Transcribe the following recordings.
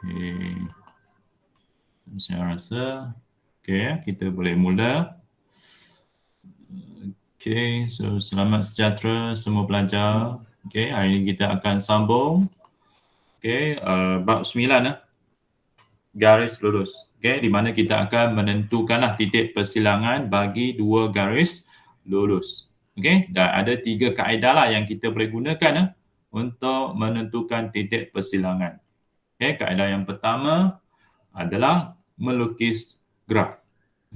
Okay. Saya rasa kita boleh mula. So selamat sejahtera semua pelajar. Hari ini kita akan sambung bab 9 garis lurus. Di mana kita akan menentukanlah titik persilangan bagi dua garis lurus. Dan ada 3 kaedah lah yang kita boleh gunakan untuk menentukan titik persilangan. Kaedah yang pertama adalah melukis graf.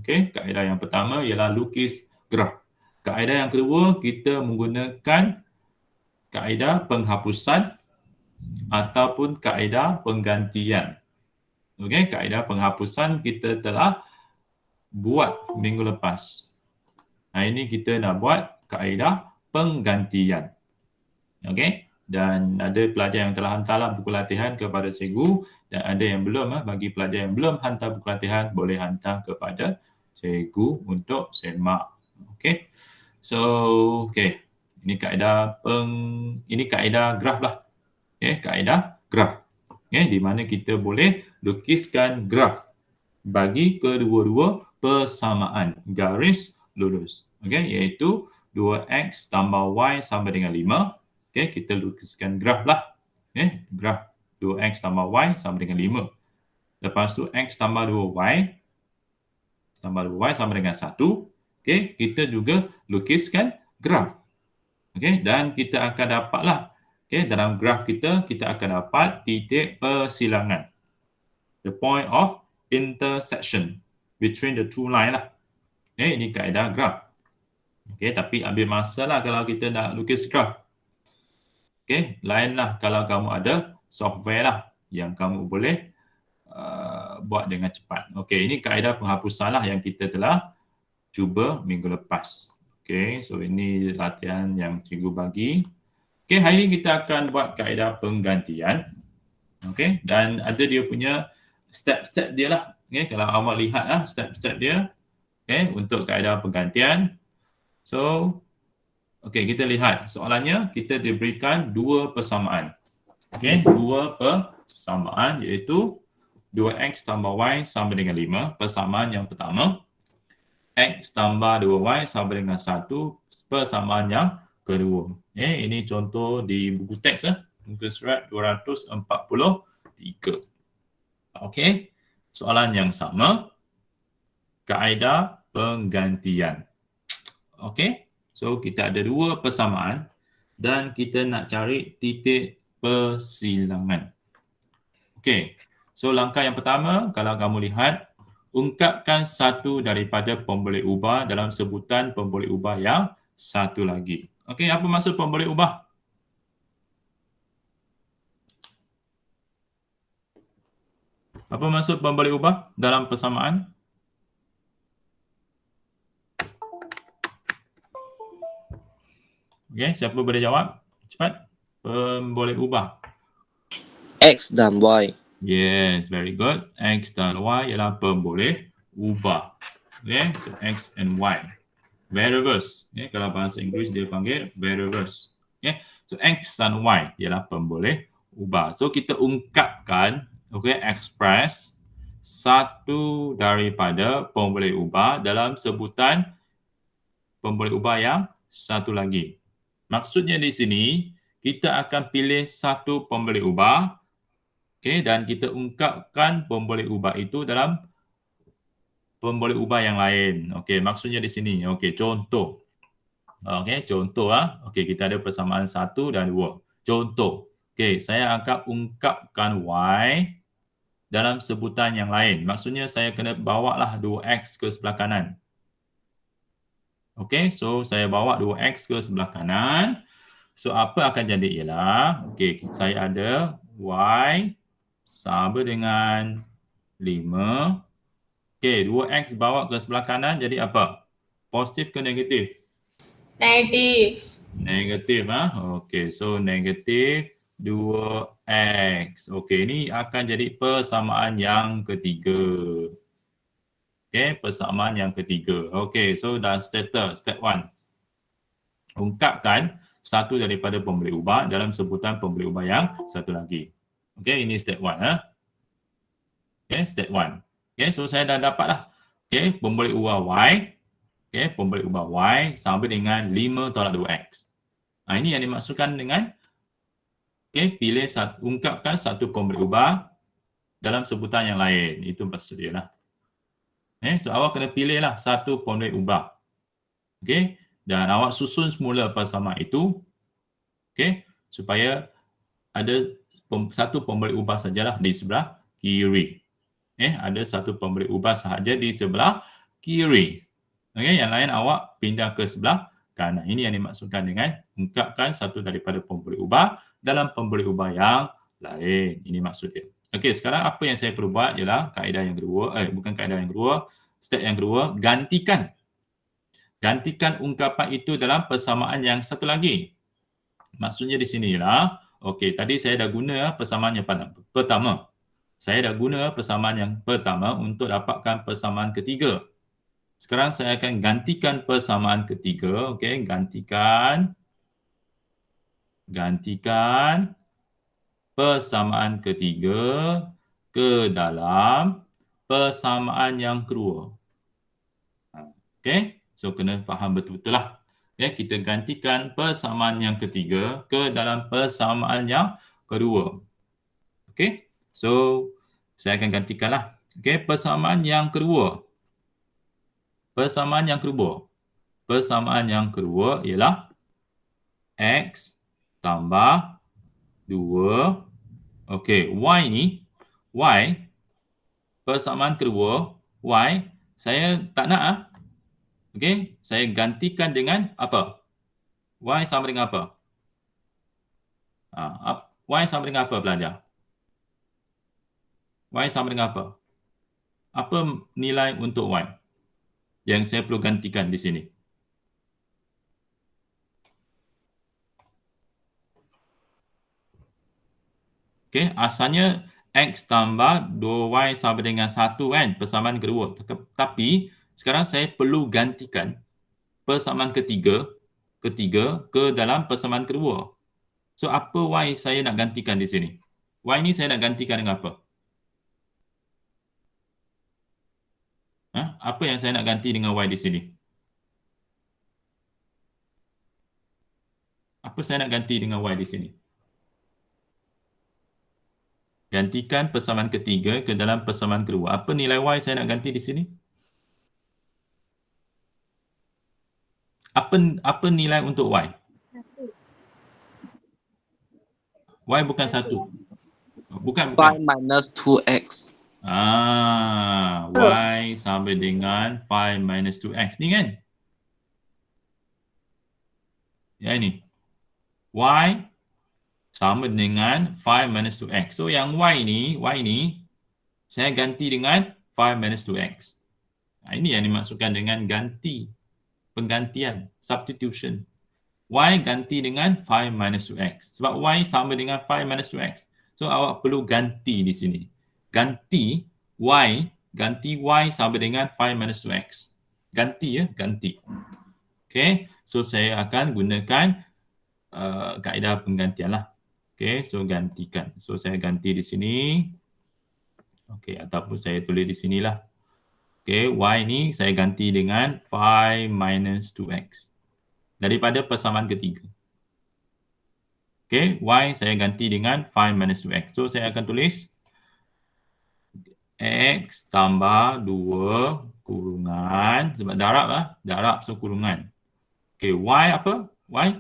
Kaedah yang pertama ialah lukis graf. Kaedah yang kedua, kita menggunakan kaedah penghapusan ataupun kaedah penggantian. Kaedah penghapusan kita telah buat minggu lepas. Hari ini kita nak buat kaedah penggantian. Dan ada pelajar yang telah hantarlah buku latihan kepada cikgu dan ada yang belum. Bagi pelajar yang belum hantar buku latihan, boleh hantar kepada cikgu untuk semak. Ini kaedah graf lah. Kaedah graf. Di mana kita boleh lukiskan graf bagi kedua-dua persamaan garis lurus. Iaitu 2x tambah y sama dengan 5. Kita lukiskan graf lah. Graf 2x tambah y sama dengan 5. Lepas tu x tambah 2y sama dengan 1. Kita juga lukiskan graf. Dan kita akan dapatlah dalam graf kita akan dapat titik persilangan. The point of intersection between the two line lah. Ini kaedah graf. Tapi ambil masa lah kalau kita nak lukis graf. Lain lah kalau kamu ada software lah yang kamu boleh buat dengan cepat. Ini kaedah penghapusan lah yang kita telah cuba minggu lepas. So ini latihan yang cikgu bagi. Hari ini kita akan buat kaedah penggantian. Dan ada dia punya step-step dia lah. Kalau awak lihat lah step-step dia. Untuk kaedah penggantian. So, kita lihat soalannya kita diberikan dua persamaan. Dua persamaan iaitu 2x tambah y sama dengan 5. Persamaan yang pertama. X tambah 2y sama dengan 1, persamaan yang kedua. Ini contoh di buku teks. Muka surat 243. Soalan yang sama. Kaedah penggantian. So kita ada dua persamaan dan kita nak cari titik persilangan. So langkah yang pertama, kalau kamu lihat, ungkapkan satu daripada pemboleh ubah dalam sebutan pemboleh ubah yang satu lagi. Apa maksud pemboleh ubah? Apa maksud pemboleh ubah dalam persamaan? Siapa boleh jawab? Cepat. Pemboleh ubah. X dan Y. Yes, very good. X dan Y ialah pemboleh ubah. So X and Y. Variables. Kalau bahasa Inggeris dia panggil variables. So X dan Y ialah pemboleh ubah. So kita ungkapkan, express satu daripada pemboleh ubah dalam sebutan pemboleh ubah yang satu lagi. Maksudnya di sini, kita akan pilih satu pemboleh ubah dan kita ungkapkan pemboleh ubah itu dalam pemboleh ubah yang lain. Maksudnya di sini. Contoh. Contoh kita ada persamaan 1 dan 2. Contoh. Saya akan ungkapkan Y dalam sebutan yang lain. Maksudnya saya kena bawa lah 2X ke sebelah kanan. So saya bawa 2X ke sebelah kanan. So apa akan jadi ialah, saya ada Y sama dengan 5. 2X bawa ke sebelah kanan jadi apa? Positif ke negatif? Negatif. Negatif. So negatif 2X. Ini akan jadi persamaan yang ketiga. Persamaan yang ketiga. So dah settle step 1. Ungkapkan satu daripada pemboleh ubah dalam sebutan pemboleh ubah yang satu lagi. Ini step 1. Okay, step 1. Okay, so saya dah dapat lah. Okay, pemboleh ubah Y. Okay, pemboleh ubah Y sama dengan 5 tolak 2X. Ini yang dimaksudkan dengan ungkapkan satu pemboleh ubah dalam sebutan yang lain. Itu maksud dia lah. So awak kena pilih lah satu pemboleh ubah. Okay, dan awak susun semula persamaan itu. Okay, supaya ada satu pemboleh ubah sajalah di sebelah kiri. Ada satu pemboleh ubah sahaja di sebelah kiri. Okay, yang lain awak pindah ke sebelah kanan. Ini yang dimaksudkan dengan ungkapkan satu daripada pemboleh ubah dalam pemboleh ubah yang lain. Ini maksud dia. Okey, sekarang apa yang saya perlu buat ialah kaedah yang kedua, bukan kaedah yang kedua, step yang kedua, gantikan ungkapan itu dalam persamaan yang satu lagi. Maksudnya di sini ialah, okey, tadi saya dah guna persamaan yang pertama. Saya dah guna persamaan yang pertama untuk dapatkan persamaan ketiga. Sekarang saya akan gantikan persamaan ketiga. Okey, gantikan persamaan ketiga ke dalam persamaan yang kedua. Okey, so kena faham betul-betul lah. Kita gantikan persamaan yang ketiga ke dalam persamaan yang kedua. Okey, so saya akan gantikanlah. Okey, persamaan yang kedua. Persamaan yang kedua ialah X tambah 2. Okey, Y ni, persamaan kedua, Y, saya tak nak. Okey, saya gantikan dengan apa? Y sama dengan apa? Y sama dengan apa pelajar? Y sama dengan apa? Apa nilai untuk Y yang saya perlu gantikan di sini? Okey, asalnya X tambah 2Y sama dengan 1 kan, persamaan kedua. Tapi sekarang saya perlu gantikan persamaan ketiga ke dalam persamaan kedua. So, apa Y saya nak gantikan di sini? Y ni saya nak gantikan dengan apa? Apa yang saya nak ganti dengan Y di sini? Apa saya nak ganti dengan Y di sini? Gantikan persamaan ketiga ke dalam persamaan kedua. Apa nilai Y saya nak ganti di sini? Apa nilai untuk Y? Y bukan 1. Bukan. 5 minus 2x. Y sama dengan 5 minus 2x. Ni kan? Ya, ini. Y sama dengan 5 minus 2x. So, yang Y ni, saya ganti dengan 5 minus 2x. Ini yang dimaksudkan dengan penggantian, substitution. Y ganti dengan 5 minus 2x. Sebab Y sama dengan 5 minus 2x. So, awak perlu ganti di sini. Ganti Y sama dengan 5 minus 2x. Ganti. Okay, so saya akan gunakan kaedah penggantian lah. Okay, so gantikan. So, saya ganti di sini. Okay, ataupun saya tulis di sinilah. Okay, Y ni saya ganti dengan 5 minus 2x. Daripada persamaan ketiga. Okay, Y saya ganti dengan 5 minus 2x. So, saya akan tulis X tambah 2 kurungan. Sebab darab so kurungan. Okay, Y apa? Y?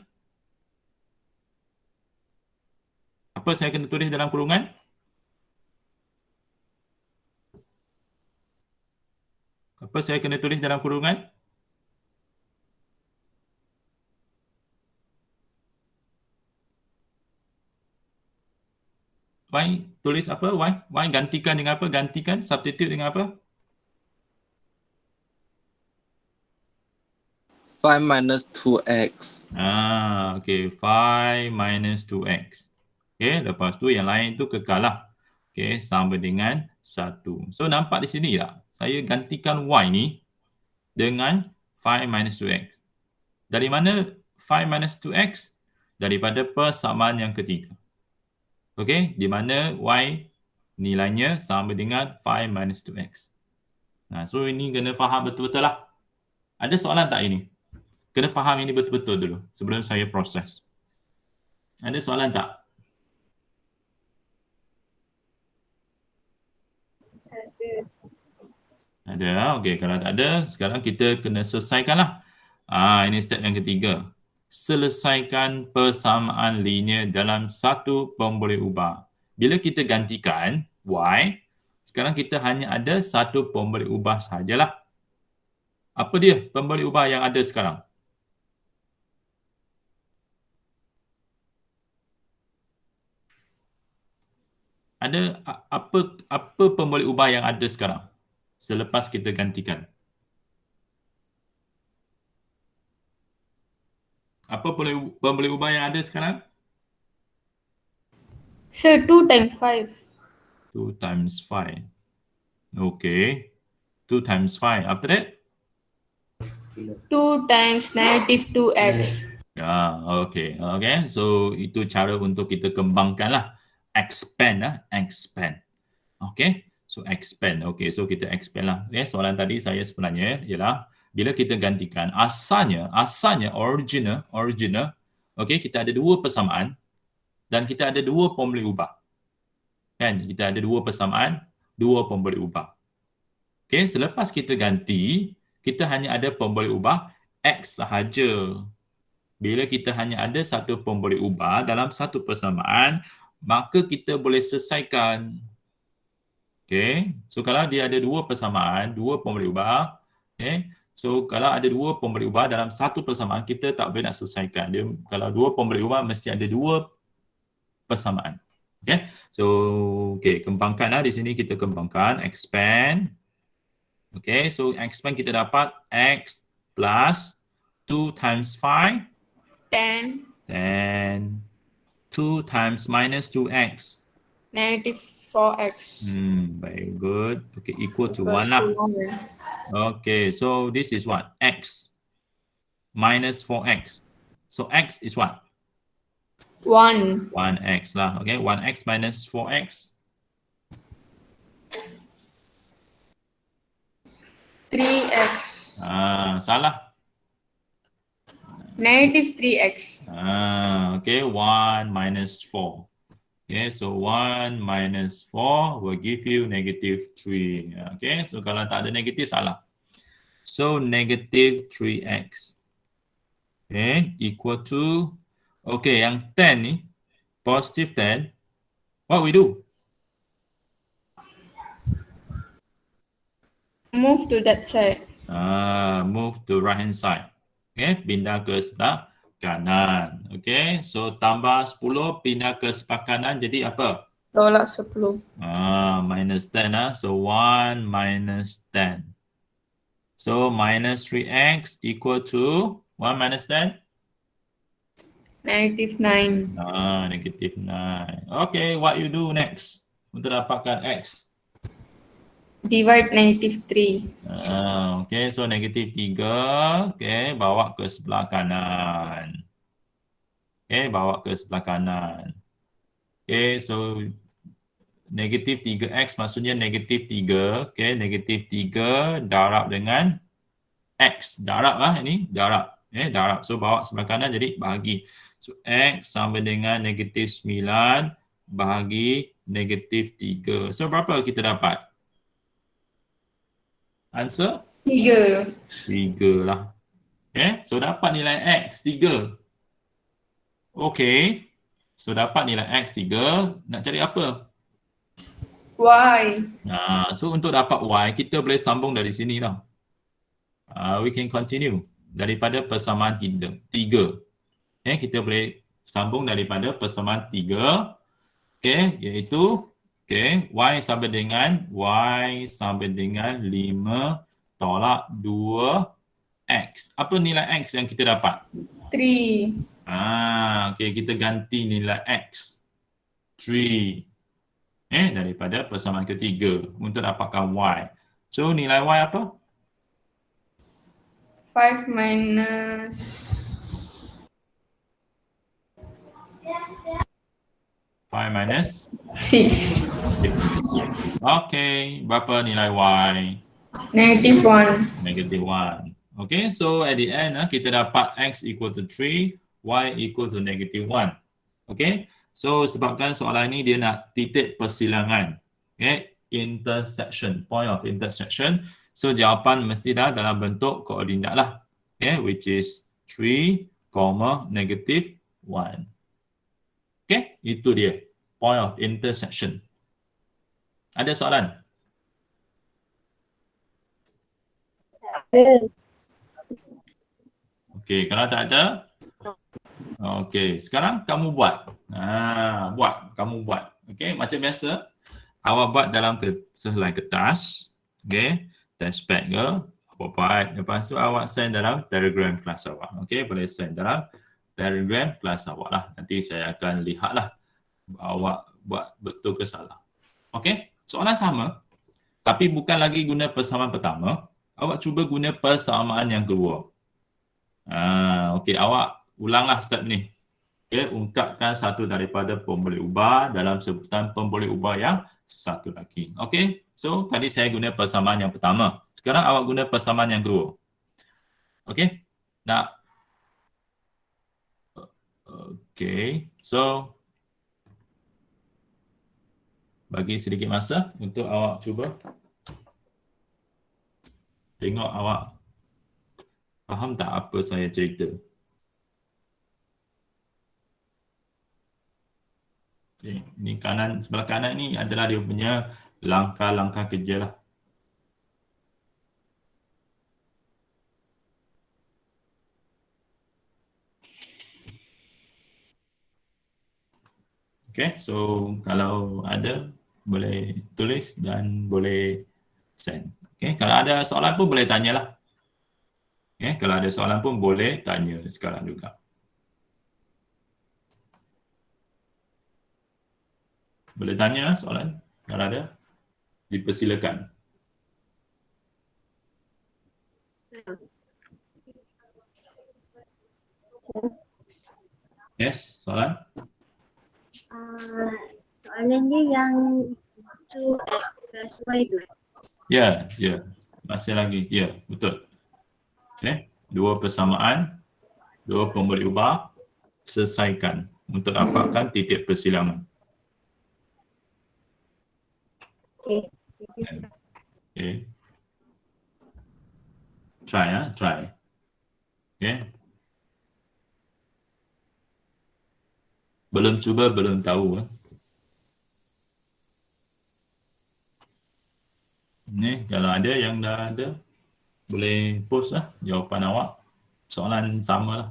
Apa saya kena tulis dalam kurungan? Apa saya kena tulis dalam kurungan? Y tulis apa? Y gantikan dengan apa? Gantikan, substitute dengan apa? 5 minus 2x. Okay, 5 minus 2x. Okay, lepas tu yang lain tu kekal lah. Okay, sama dengan 1. So, nampak di sini tak? Saya gantikan Y ni dengan 5 minus 2x. Dari mana 5 minus 2x? Daripada persamaan yang ketiga. Okay, di mana Y nilainya sama dengan 5 minus 2x. So ini kena faham betul-betul lah. Ada soalan tak ini? Kena faham ini betul-betul dulu sebelum saya proses. Ada soalan tak? Ada. Okey, kalau tak ada, sekarang kita kena selesaikanlah. Ini step yang ketiga. Selesaikan persamaan linear dalam satu pemboleh ubah. Bila kita gantikan y, sekarang kita hanya ada satu pemboleh ubah sajalah. Apa dia pemboleh ubah yang ada sekarang? Ada apa pemboleh ubah yang ada sekarang selepas kita gantikan? Apa pemboleh ubah yang ada sekarang? Sir, 2 times 5. 2 times 5. Okay. 2 times 5. After that? 2 times negative 2x. Okay. Okay. So, itu cara untuk kita kembangkan lah. Expand. Okay. So, expand. Okay. So, kita expand lah. Okay. Soalan tadi saya sebenarnya ialah bila kita gantikan asalnya original. Okay. Kita ada dua persamaan dan kita ada dua pemboleh ubah. Kan? Kita ada dua persamaan, dua pemboleh ubah. Okay. Selepas kita ganti, kita hanya ada pemboleh ubah X sahaja. Bila kita hanya ada satu pemboleh ubah dalam satu persamaan, maka kita boleh selesaikan. Okay. So, kalau dia ada dua persamaan, dua pemboleh ubah, okay. So, kalau ada dua pemboleh ubah dalam satu persamaan, kita tak boleh nak selesaikan. Dia, kalau dua pemboleh ubah, mesti ada dua persamaan. Okay. So, okay, kembangkanlah di sini kita kembangkan, expand. Okay, so expand kita dapat X plus 2 times 5. 10. Then 2 times minus 2x. Negative 4x. Very good. Okay, equal to Equals 1 lah. to 1. Okay, so this is what? X minus 4x. So x is what? 1. 1x lah. Okay, 1x minus 4x. 3x. Salah. Negative 3x. Okay, 1 minus 4. Okay, so 1 minus 4 will give you negative 3. Okay, so kalau tak ada negatif, salah. So, negative 3x. Okay, equal to, okay, yang 10 ni, positive 10, what we do? Move to that side. Move to right hand side. Okay, pindah ke sebelah kanan. Okay, so tambah 10, pindah ke sebelah kanan, jadi apa? Tolak 10. Minus 10. So 1 minus 10. So minus 3x equal to 1 minus 10? Negative 9. Negative 9. Okay, what you do next untuk dapatkan x? Divide negative 3. Okay, so negatif 3. Okay, bawa ke sebelah kanan. Okay, bawa ke sebelah kanan. Okay, so negatif 3x maksudnya negatif 3. Okay, negatif 3 darab dengan x. Darab lah ini, darab. Okay, darab. So, bawa sebelah kanan jadi bahagi. So, x sama dengan negatif 9 bahagi negatif 3. So, berapa kita dapat? Answer? 3. 3 lah. Okay, so dapat nilai x 3. Okay, so dapat nilai x 3. Nak cari apa? Y. So untuk dapat y, kita boleh sambung dari sini lah. We can continue daripada persamaan 3. Okay, kita boleh sambung daripada persamaan 3. Okay, iaitu okay, y sama dengan 5 tolak 2x. Apa nilai x yang kita dapat? 3. Okay, kita ganti nilai x. 3. Daripada persamaan ketiga untuk dapatkan y. So, nilai y apa? 5 minus 5 5 minus 6. 6. Okay, berapa nilai Y? -1. -1. Okay, so at the end kita dapat X equal to 3, Y equal to -1. Okay, so sebabkan soalan ini dia nak titik persilangan. Okay, intersection, point of intersection. So jawapan mesti dah dalam bentuk koordinat lah. Okay, which is 3, -1. Okay, itu dia. Point of intersection. Ada soalan? Okay, kalau tak ada, okay, sekarang kamu buat. Kamu buat. Okay, macam biasa, awak buat dalam sehelai kertas. Okay, test pad ke, awak buat. Lepas tu awak send dalam Telegram kelas awak. Okay, boleh send dalam Telegram kelas awak lah. Nanti saya akan lihat lah awak buat betul ke salah. Okay, soalan sama. Tapi bukan lagi guna persamaan pertama. Awak cuba guna persamaan yang kedua. Okey, awak ulanglah step ni. Okey, ungkapkan satu daripada pemboleh ubah dalam sebutan pemboleh ubah yang satu lagi. Okey, so tadi saya guna persamaan yang pertama. Sekarang awak guna persamaan yang kedua. Okey, nak? Okey, so bagi sedikit masa untuk awak cuba. Tengok awak faham tak apa saya cerita. Okay. Ni kanan, sebelah kanan ni adalah dia punya langkah-langkah kerja lah. Okay, so kalau ada boleh tulis dan boleh send. Okay, kalau ada soalan pun boleh tanyalah. Okay, kalau ada soalan pun boleh tanya sekarang juga. Boleh tanya soalan kalau ada, dipersilakan. Yes, soalan? Soalan dia yang 2x plus y tu. Ya, masih lagi. Ya, betul. Okay, dua persamaan, dua pemboleh ubah, selesaikan untuk dapatkan titik persilangan. Okay. Okay. Try. Okay. Belum cuba, belum tahu. Ni kalau ada yang dah ada, boleh post lah jawapan awak. Soalan sama lah.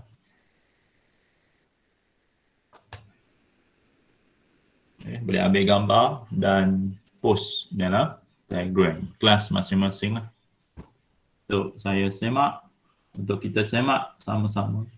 Okay, boleh ambil gambar dan post dalam Telegram kelas masing-masing lah. Untuk saya semak, untuk kita semak sama-sama.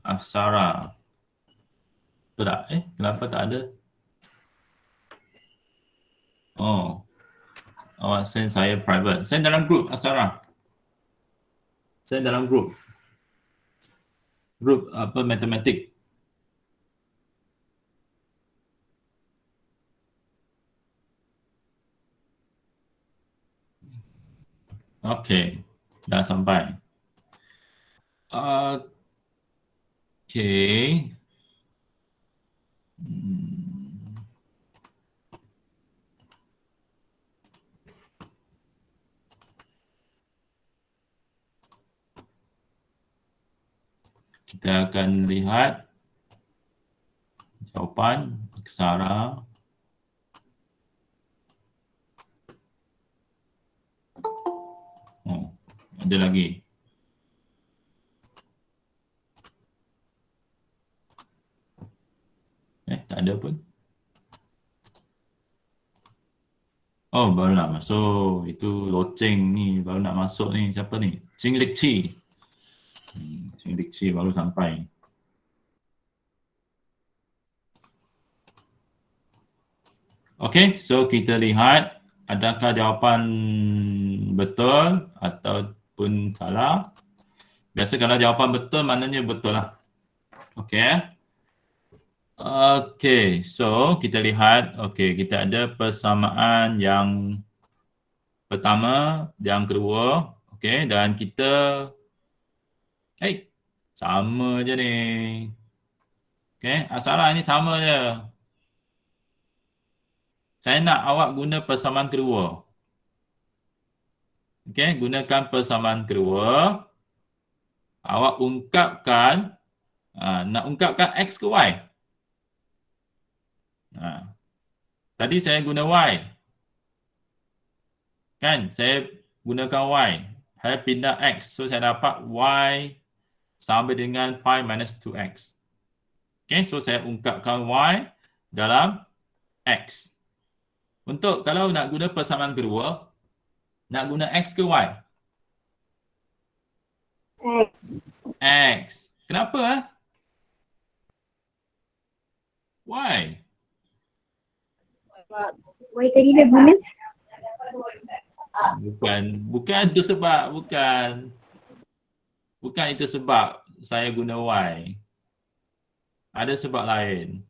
Aksara. Betul tak? Kenapa tak ada? Oh, awak send saya private. Send dalam group, Aksara. Send dalam group. Group apa, matematik. Okey, dah sampai. Okey. Kita akan lihat jawapan aksara. Oh, ada lagi. Tak ada pun. Oh, baru nak masuk. Itu loceng ni, baru nak masuk ni. Siapa ni? Cing Lik Chi. Cing Lik Chi baru sampai. Okey, so kita lihat adakah jawapan betul ataupun salah. Biasa kalau jawapan betul, maknanya betul lah. Okey. Okey, so kita lihat. Okey, kita ada persamaan yang pertama, yang kedua. Okey, dan kita sama je ni. Okey, aksara ni sama je. Saya nak awak guna persamaan kedua. Okey, gunakan persamaan kedua. Awak ungkapkan, nak ungkapkan X ke Y? Tadi saya guna Y. Kan, saya gunakan Y. Saya pindah X. So, saya dapat Y sama dengan 5 minus 2X. Okay, so saya ungkapkan Y dalam X. Untuk kalau nak guna persamaan kedua, nak guna X ke Y? X. X. Kenapa? Why? Y tadi dah guna. Bukan itu sebab, bukan. Bukan itu sebab saya guna Y. Ada sebab lain.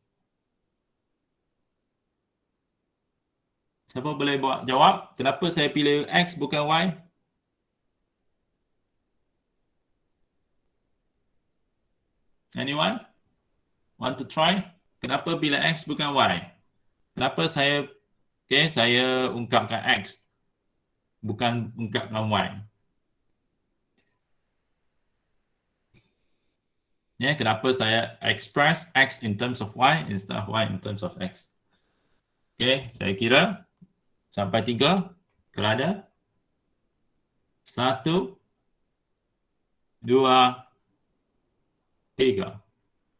Siapa boleh jawab kenapa saya pilih X bukan Y? Anyone? Want to try? Kenapa pilih X bukan Y? Kenapa saya ungkapkan X bukan ungkapkan Y? Kenapa saya express X in terms of Y instead of Y in terms of X? Okay, saya kira sampai 3. Kalau ada 1, 2, 3.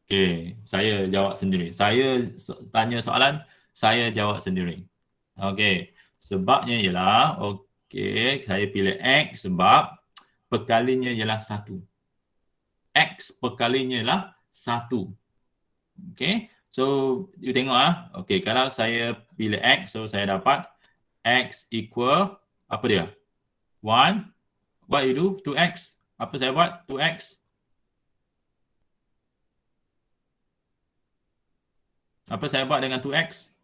Okay, saya jawab sendiri. Saya tanya soalan, saya jawab sendiri. Okay, sebabnya ialah, saya pilih X sebab perkalinya ialah 1. X perkalinya ialah 1. Okay, so you tengok Okay, kalau saya pilih X, so saya dapat X equal, apa dia? 1. What you do? 2X. Apa saya buat? 2X. Apa saya buat dengan 2X?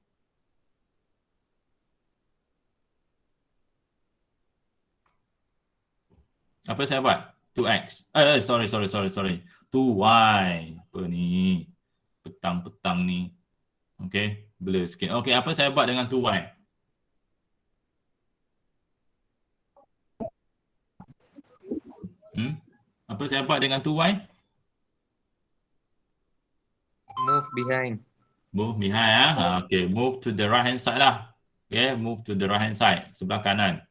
Apa saya buat? 2X. Sorry. 2Y. Apa ni? Petang-petang ni. Okay, blur sikit. Okay, apa saya buat dengan 2Y? Apa saya buat dengan 2Y? Move behind. Move behind. Okay, move to the right hand side lah. Okay, move to the right hand side. Sebelah kanan.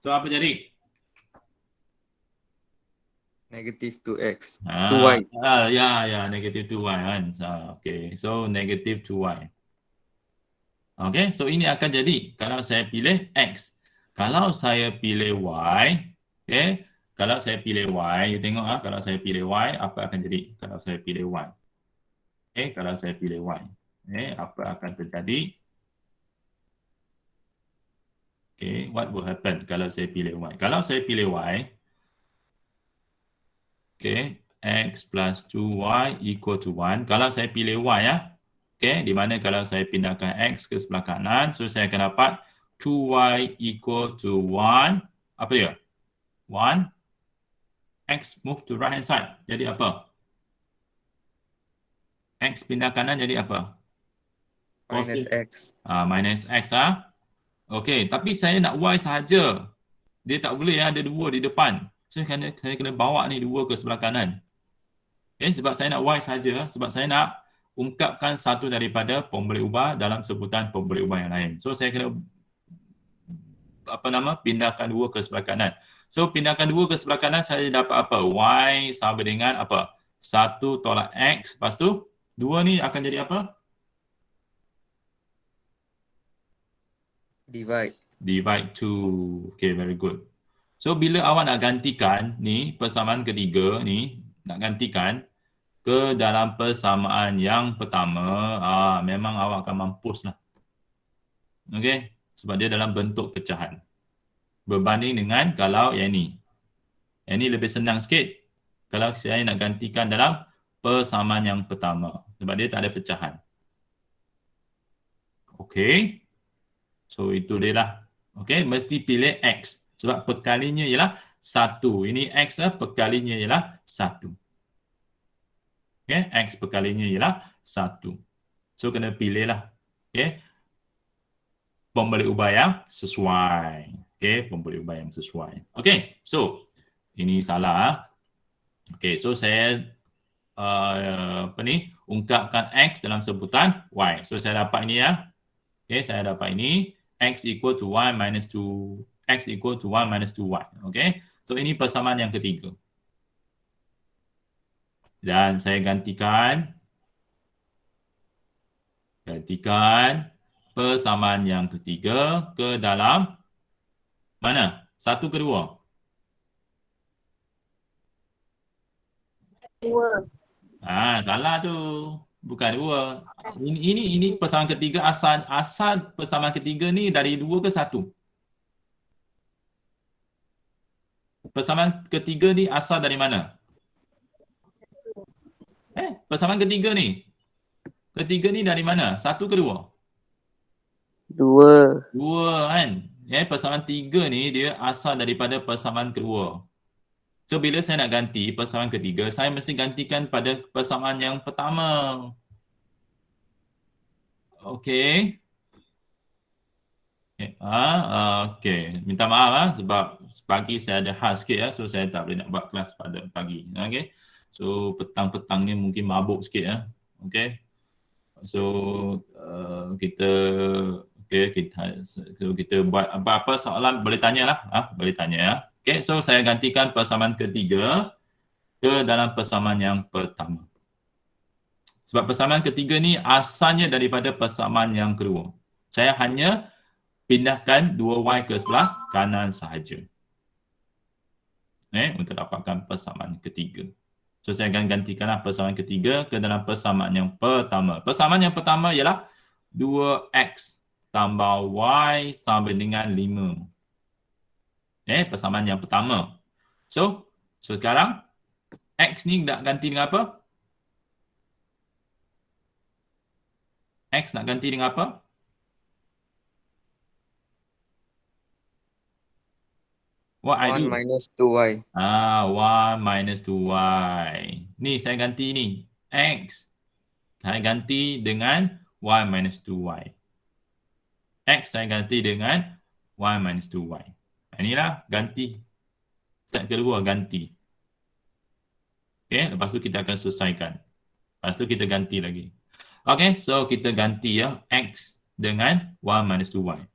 So, apa jadi? Negative 2x. 2y. Ya, negative 2y kan. Okay, so negative 2y. Okay, so ini akan jadi kalau saya pilih X. Kalau saya pilih Y, okay, kalau saya pilih Y, you tengok kalau saya pilih Y, apa akan jadi kalau saya pilih Y? Okay, kalau saya pilih Y, apa akan terjadi? Okay, what will happen kalau saya pilih Y? Kalau saya pilih Y, okay, X plus 2Y equal to 1. Kalau saya pilih Y okay, di mana kalau saya pindahkan X ke sebelah kanan, so saya akan dapat 2Y equal to 1. Apa dia? 1. X move to right hand side. Jadi apa? X pindah kanan jadi apa? Minus X. Minus X ah. Okey, tapi saya nak Y sahaja. Dia tak boleh ada 2 di depan. So, saya kena bawa ni 2 ke sebelah kanan. Okay, sebab saya nak Y sahaja. Sebab saya nak ungkapkan satu daripada pemboleh ubah dalam sebutan pemboleh ubah yang lain. So, saya kena pindahkan 2 ke sebelah kanan. So, pindahkan 2 ke sebelah kanan, saya dapat apa? Y sama dengan apa? 1 tolak X. Lepas tu, 2 ni akan jadi apa? Divide 2. Okay, very good. So, bila awak nak gantikan ni, persamaan ketiga ni, nak gantikan ke dalam persamaan yang pertama, memang awak akan mampus lah. Okay, sebab dia dalam bentuk pecahan. Berbanding dengan kalau yang ni. Yang ni lebih senang sikit. Kalau saya nak gantikan dalam persamaan yang pertama. Sebab dia tak ada pecahan. Okay. So, itu dia lah. Okay, mesti pilih X. Sebab perkalinya ialah 1. Ini X lah, perkalinya ialah 1. Okay, X perkalinya ialah 1. So, kena pilih lah. Okay. Pemboleh ubah yang sesuai. Okay, pemboleh ubah yang sesuai. Okay, so, ini salah. Okay, so saya ungkapkan X dalam sebutan Y. So, saya dapat ini ya. Okay, saya dapat ini. X equal to Y minus 2. X equal to 1 minus 2Y. Okay. So, ini persamaan yang ketiga. Dan saya gantikan persamaan yang ketiga ke dalam mana? 1 ke 2? 2. Salah tu. Bukan 2. Ini persamaan ketiga, asal persamaan ketiga ni dari 2 ke 1? Persamaan ketiga ni asal dari mana? Persamaan ketiga ni. Ketiga ni dari mana? 1 ke 2? 2. 2 kan? Persamaan 3 ni dia asal daripada persamaan kedua. So, bila saya nak ganti persamaan ketiga, saya mesti gantikan pada persamaan yang pertama. Okey. Okey. Minta maaf sebab pagi saya ada hal sikit so saya tak boleh nak buat kelas pada pagi. Okey. So, petang-petang ni mungkin mabuk sikit Okey. So, kita buat apa-apa soalan boleh tanyalah. Boleh tanya ya. Okay, so saya gantikan persamaan ketiga ke dalam persamaan yang pertama. Sebab persamaan ketiga ni asalnya daripada persamaan yang kedua. Saya hanya pindahkan 2Y ke sebelah kanan sahaja. Untuk dapatkan persamaan ketiga. So saya akan gantikanlah persamaan ketiga ke dalam persamaan yang pertama. Persamaan yang pertama ialah 2X tambah Y sama dengan 5. Persamaan yang pertama. So, sekarang X ni nak ganti dengan apa? X nak ganti dengan apa? What I do? 1 minus 2Y. 1 minus 2Y. Ni saya ganti ni. X. Saya ganti dengan Y minus 2Y. X saya ganti dengan Y minus 2Y. Inilah ganti. Step kedua ganti. Okay, lepas tu kita akan selesaikan. Lepas tu kita ganti lagi. Okay, so kita ganti ya. X dengan Y minus 2Y.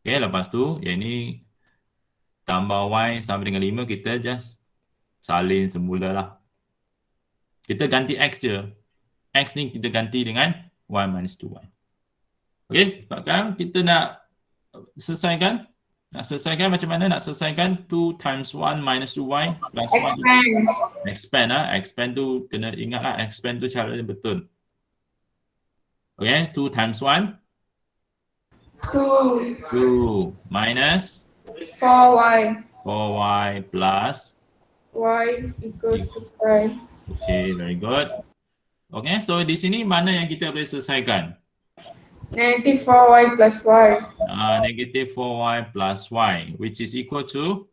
Okay, lepas tu yang ni tambah Y sama dengan 5, kita just salin semula lah. Kita ganti X je. X ni kita ganti dengan Y minus 2Y. Okay, sekarang kita nak selesaikan. Nak selesaikan macam mana? Nak selesaikan 2 times 1 minus 2Y plus 1. Expand. Expand tu kena ingat lah. Expand tu cara yang betul. Okay, 2 times 1. 2 minus 4Y. 4Y plus Y equals to 5. Okay, very good. Okay, so di sini mana yang kita boleh selesaikan? Negative 4Y plus Y. Negative 4Y plus Y, which is equal to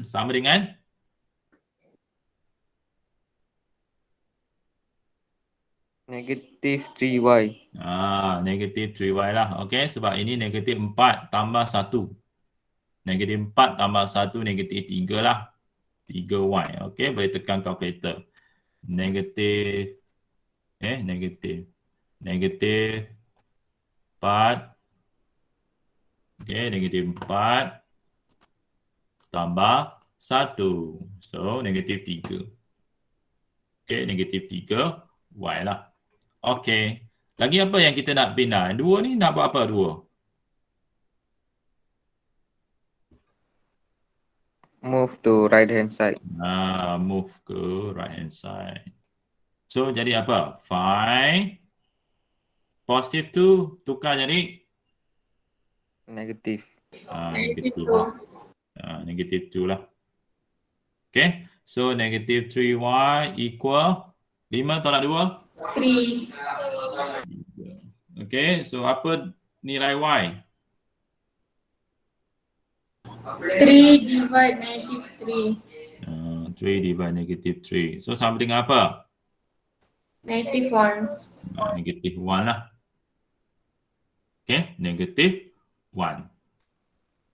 sama dengan Negative 3y. negatif 3y lah. Okey, sebab ini negatif 4 tambah 1. Negatif 4 tambah 1 negatif 3 lah. 3y. Okey, boleh tekan kalkulator. Negatif negatif 4. Okey, negatif 4 tambah 1. So, negatif 3. Okey, negatif 3 y lah. Okey. Lagi apa yang kita nak pindah? 2 ni nak buat apa 2? Move to right hand side. Move ke right hand side. So, jadi apa? 5 positif 2 tukar jadi Negative. Negative negatif 2. negatif 2 lah. Okay, so negatif 3y equal 5 tolak 2? 3. Okay, so apa nilai y? 3 divide negative 3. 3 divide negatif 3. So, sama dengan apa? Negative 1. Negatif 1 lah. Okay, negatif 1.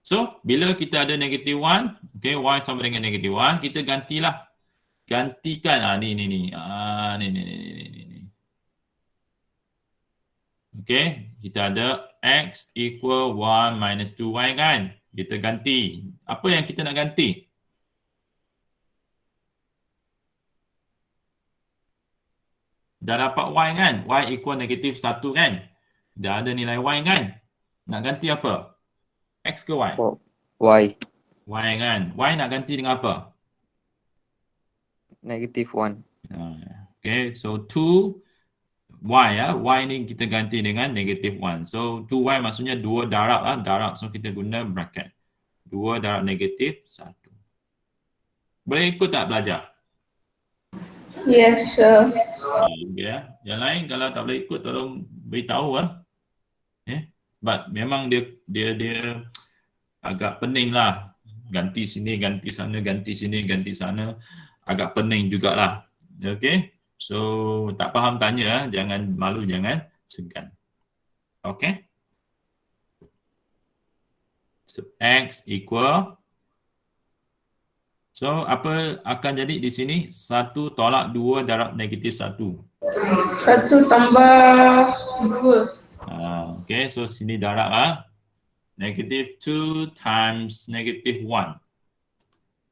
So, bila kita ada negatif 1, okay, y sama dengan negatif 1, kita gantilah. Gantikan, ni. Ni. Okay, kita ada x equal 1 minus 2y kan? Kita ganti. Apa yang kita nak ganti? Dah dapat y kan? Y equal negatif 1 kan? Dah ada nilai y kan? Nak ganti apa? X ke y? Y. Y kan? Y nak ganti dengan apa? Negative 1. Okay, so 2y y ni kita ganti dengan negatif 1. So 2y maksudnya 2 darab lah, darab. So kita guna bracket. 2 darab negatif 1. Boleh ikut tak belajar? Yes, sir. Okay, yang lain kalau tak boleh ikut tolong beritahu but memang dia agak pening lah. Ganti sini, ganti sana, ganti sini, ganti sana. Agak pening jugalah. Okay. So, tak faham tanya. Jangan malu, jangan segan. Okay. So, X equal. So, apa akan jadi di sini? 1 tolak 2 darab negatif 1. 1 tambah 2. Okay, so sini darab negative 2 times negative 1.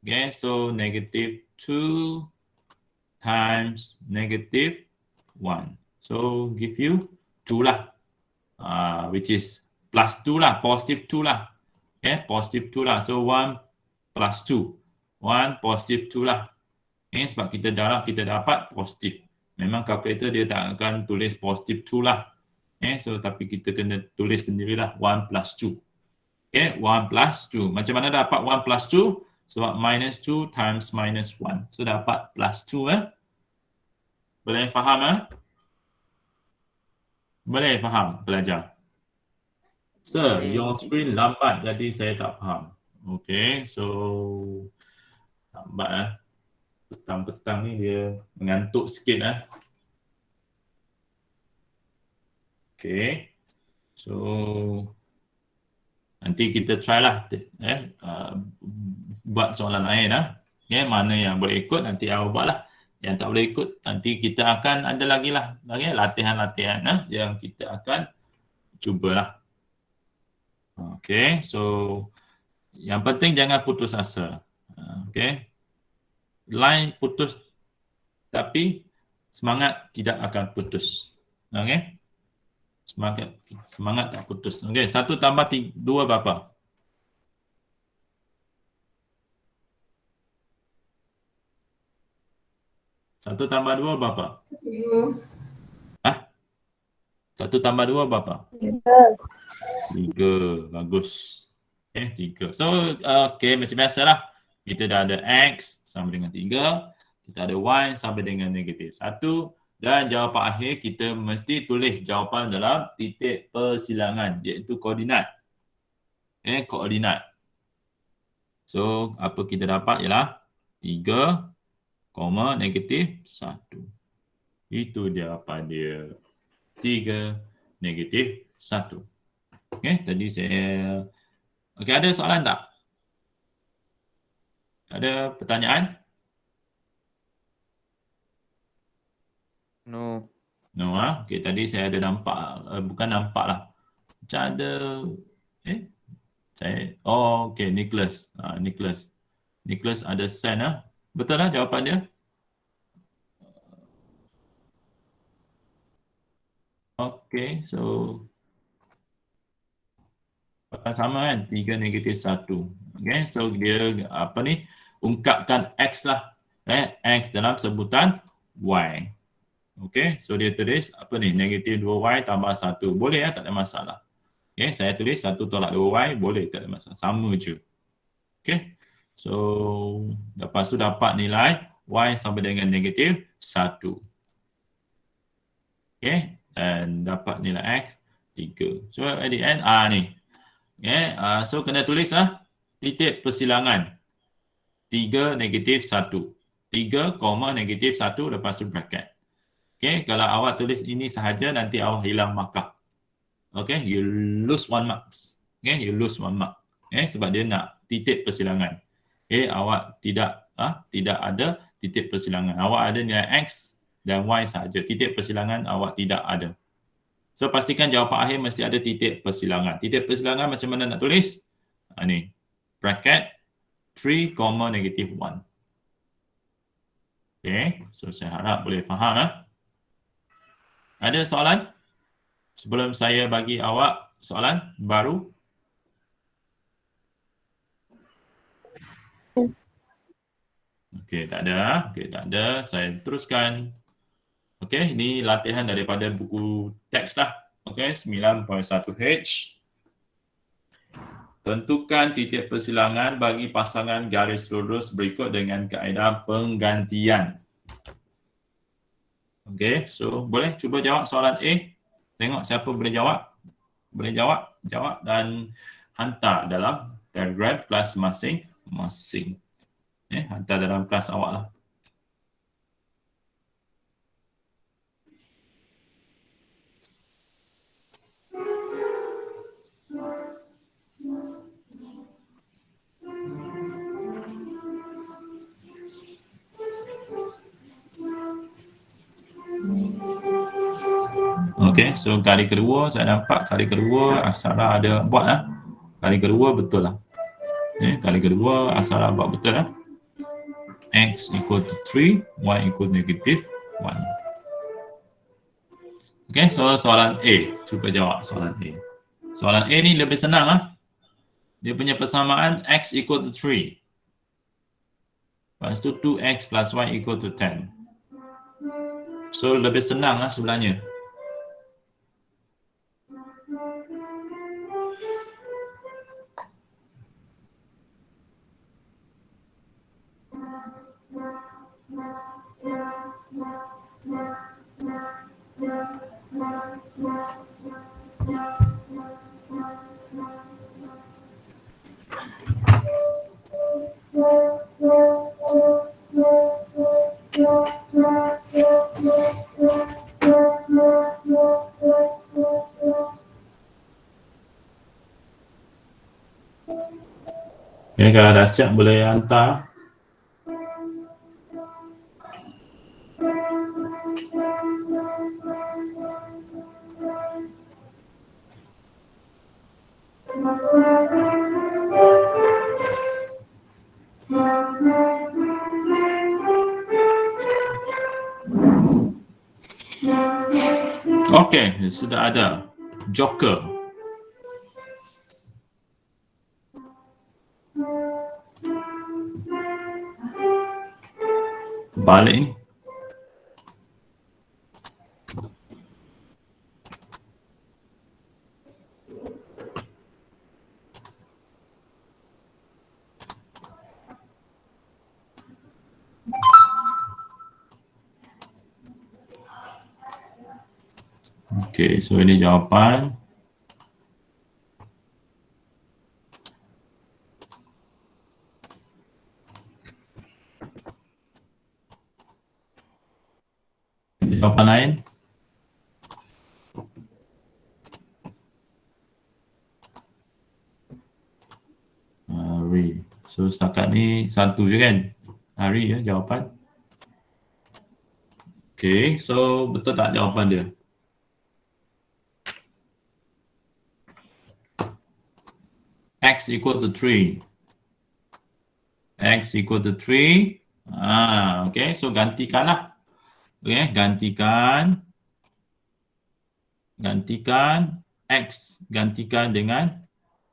Okay, so negative 2 times negative 1. So give you 2 lah. Which is plus 2 lah, positive 2 lah. Okay, positive 2 lah. So 1 plus 2. 1 positive 2 lah. Okay, sebab kita darab, kita dapat positif. Memang kalkulator dia tak akan tulis positif 2 lah. So tapi kita kena tulis sendirilah 1 plus 2. Okay, 1 plus 2. Macam mana dapat 1 plus 2? Sebab minus 2 times minus 1. So dapat plus 2 Boleh faham Boleh faham pelajar? Sir, your screen lambat jadi saya tak faham. Okay, so lambat petang-petang ni dia mengantuk sikit Okay. So nanti kita try lah buat soalan lain mana yang boleh ikut nanti awak buat lah. Yang tak boleh ikut nanti kita akan ada lagi lah latihan-latihan yang kita akan cubalah. Okay, so yang penting jangan putus asa. Okay, line putus tapi semangat tidak akan putus. Okay, semangat tak putus. Okay, 1 tambah 2 berapa? 1 tambah 2 berapa? 1 tambah 2 berapa? 3. Bagus. Okay, 3. So, okay, macam biasalah. Kita dah ada X sama dengan 3. Kita ada Y sama dengan negatif 1. Dan jawapan akhir kita mesti tulis jawapan dalam titik persilangan iaitu koordinat. Koordinat. So, apa kita dapat ialah 3, negatif 1. Itu jawapan dia. 3, negatif 1. Okey, tadi saya... Okey, ada soalan tak? Ada pertanyaan? No. No, okey, tadi saya ada nampak, bukan nampak lah. Macam ada, okey, Nicholas. Nicholas ada send Betul lah jawapan dia? Okey, so sama kan, 3 negatif 1. Okay, so dia apa ni, ungkapkan X lah. X dalam sebutan Y. Okay, so dia tulis apa ni, negatif 2Y tambah 1. Boleh tak ada masalah. Okay, saya tulis 1 tolak 2Y, boleh, tak ada masalah. Sama je. Okay, so lepas tu dapat nilai Y sama dengan negatif 1. Okay, dan dapat nilai X 3. So at the end, ni. Okay, so kena tulis titik persilangan 3 negatif 1. 3, negatif 1 lepas tu bracket. Okay, kalau awak tulis ini sahaja nanti awak hilang markah. Okay, you lose 1 marks. Okay, you lose 1 mark. Okay, sebab dia nak titik persilangan. Okay, awak tidak ada titik persilangan. Awak ada nilai X dan Y sahaja. Titik persilangan awak tidak ada. So, pastikan jawapan akhir mesti ada titik persilangan. Titik persilangan macam mana nak tulis? Ni, bracket 3, negatif 1. Okay, so saya harap boleh faham. Ada soalan? Sebelum saya bagi awak soalan baru. Okey, tak ada. Okey, tak ada. Saya teruskan. Okey, ini latihan daripada buku teks lah. Okey, 9.1H. Tentukan titik persilangan bagi pasangan garis lurus berikut dengan kaedah penggantian. Okey, so boleh cuba jawab soalan A. Tengok siapa boleh jawab. Boleh jawab dan hantar dalam Telegram kelas masing-masing. Hantar dalam kelas awak lah. Okey, so kali kedua saya nampak kali kedua Aksara ada buat Kali kedua betul lah. Kali kedua Aksara buat betul lah. X equal to 3, Y equal negative 1. Okey, so soalan A. Cuba jawab soalan A. Soalan A ni lebih senang Dia punya persamaan X equal to 3. Lepas tu 2X plus Y equal to 10. So lebih senang sebenarnya. Okay, kalau dah siap boleh hantar. Okey, sudah ada. Joker. Balik ni. Okey, so ini jawapan. Jawapan lain? Hari. So setakat ni satu je kan? Hari ya jawapan. Okay, so betul tak jawapan dia? X equal to 3. X equal to 3. Okay, so gantikanlah. Okay, gantikan X gantikan dengan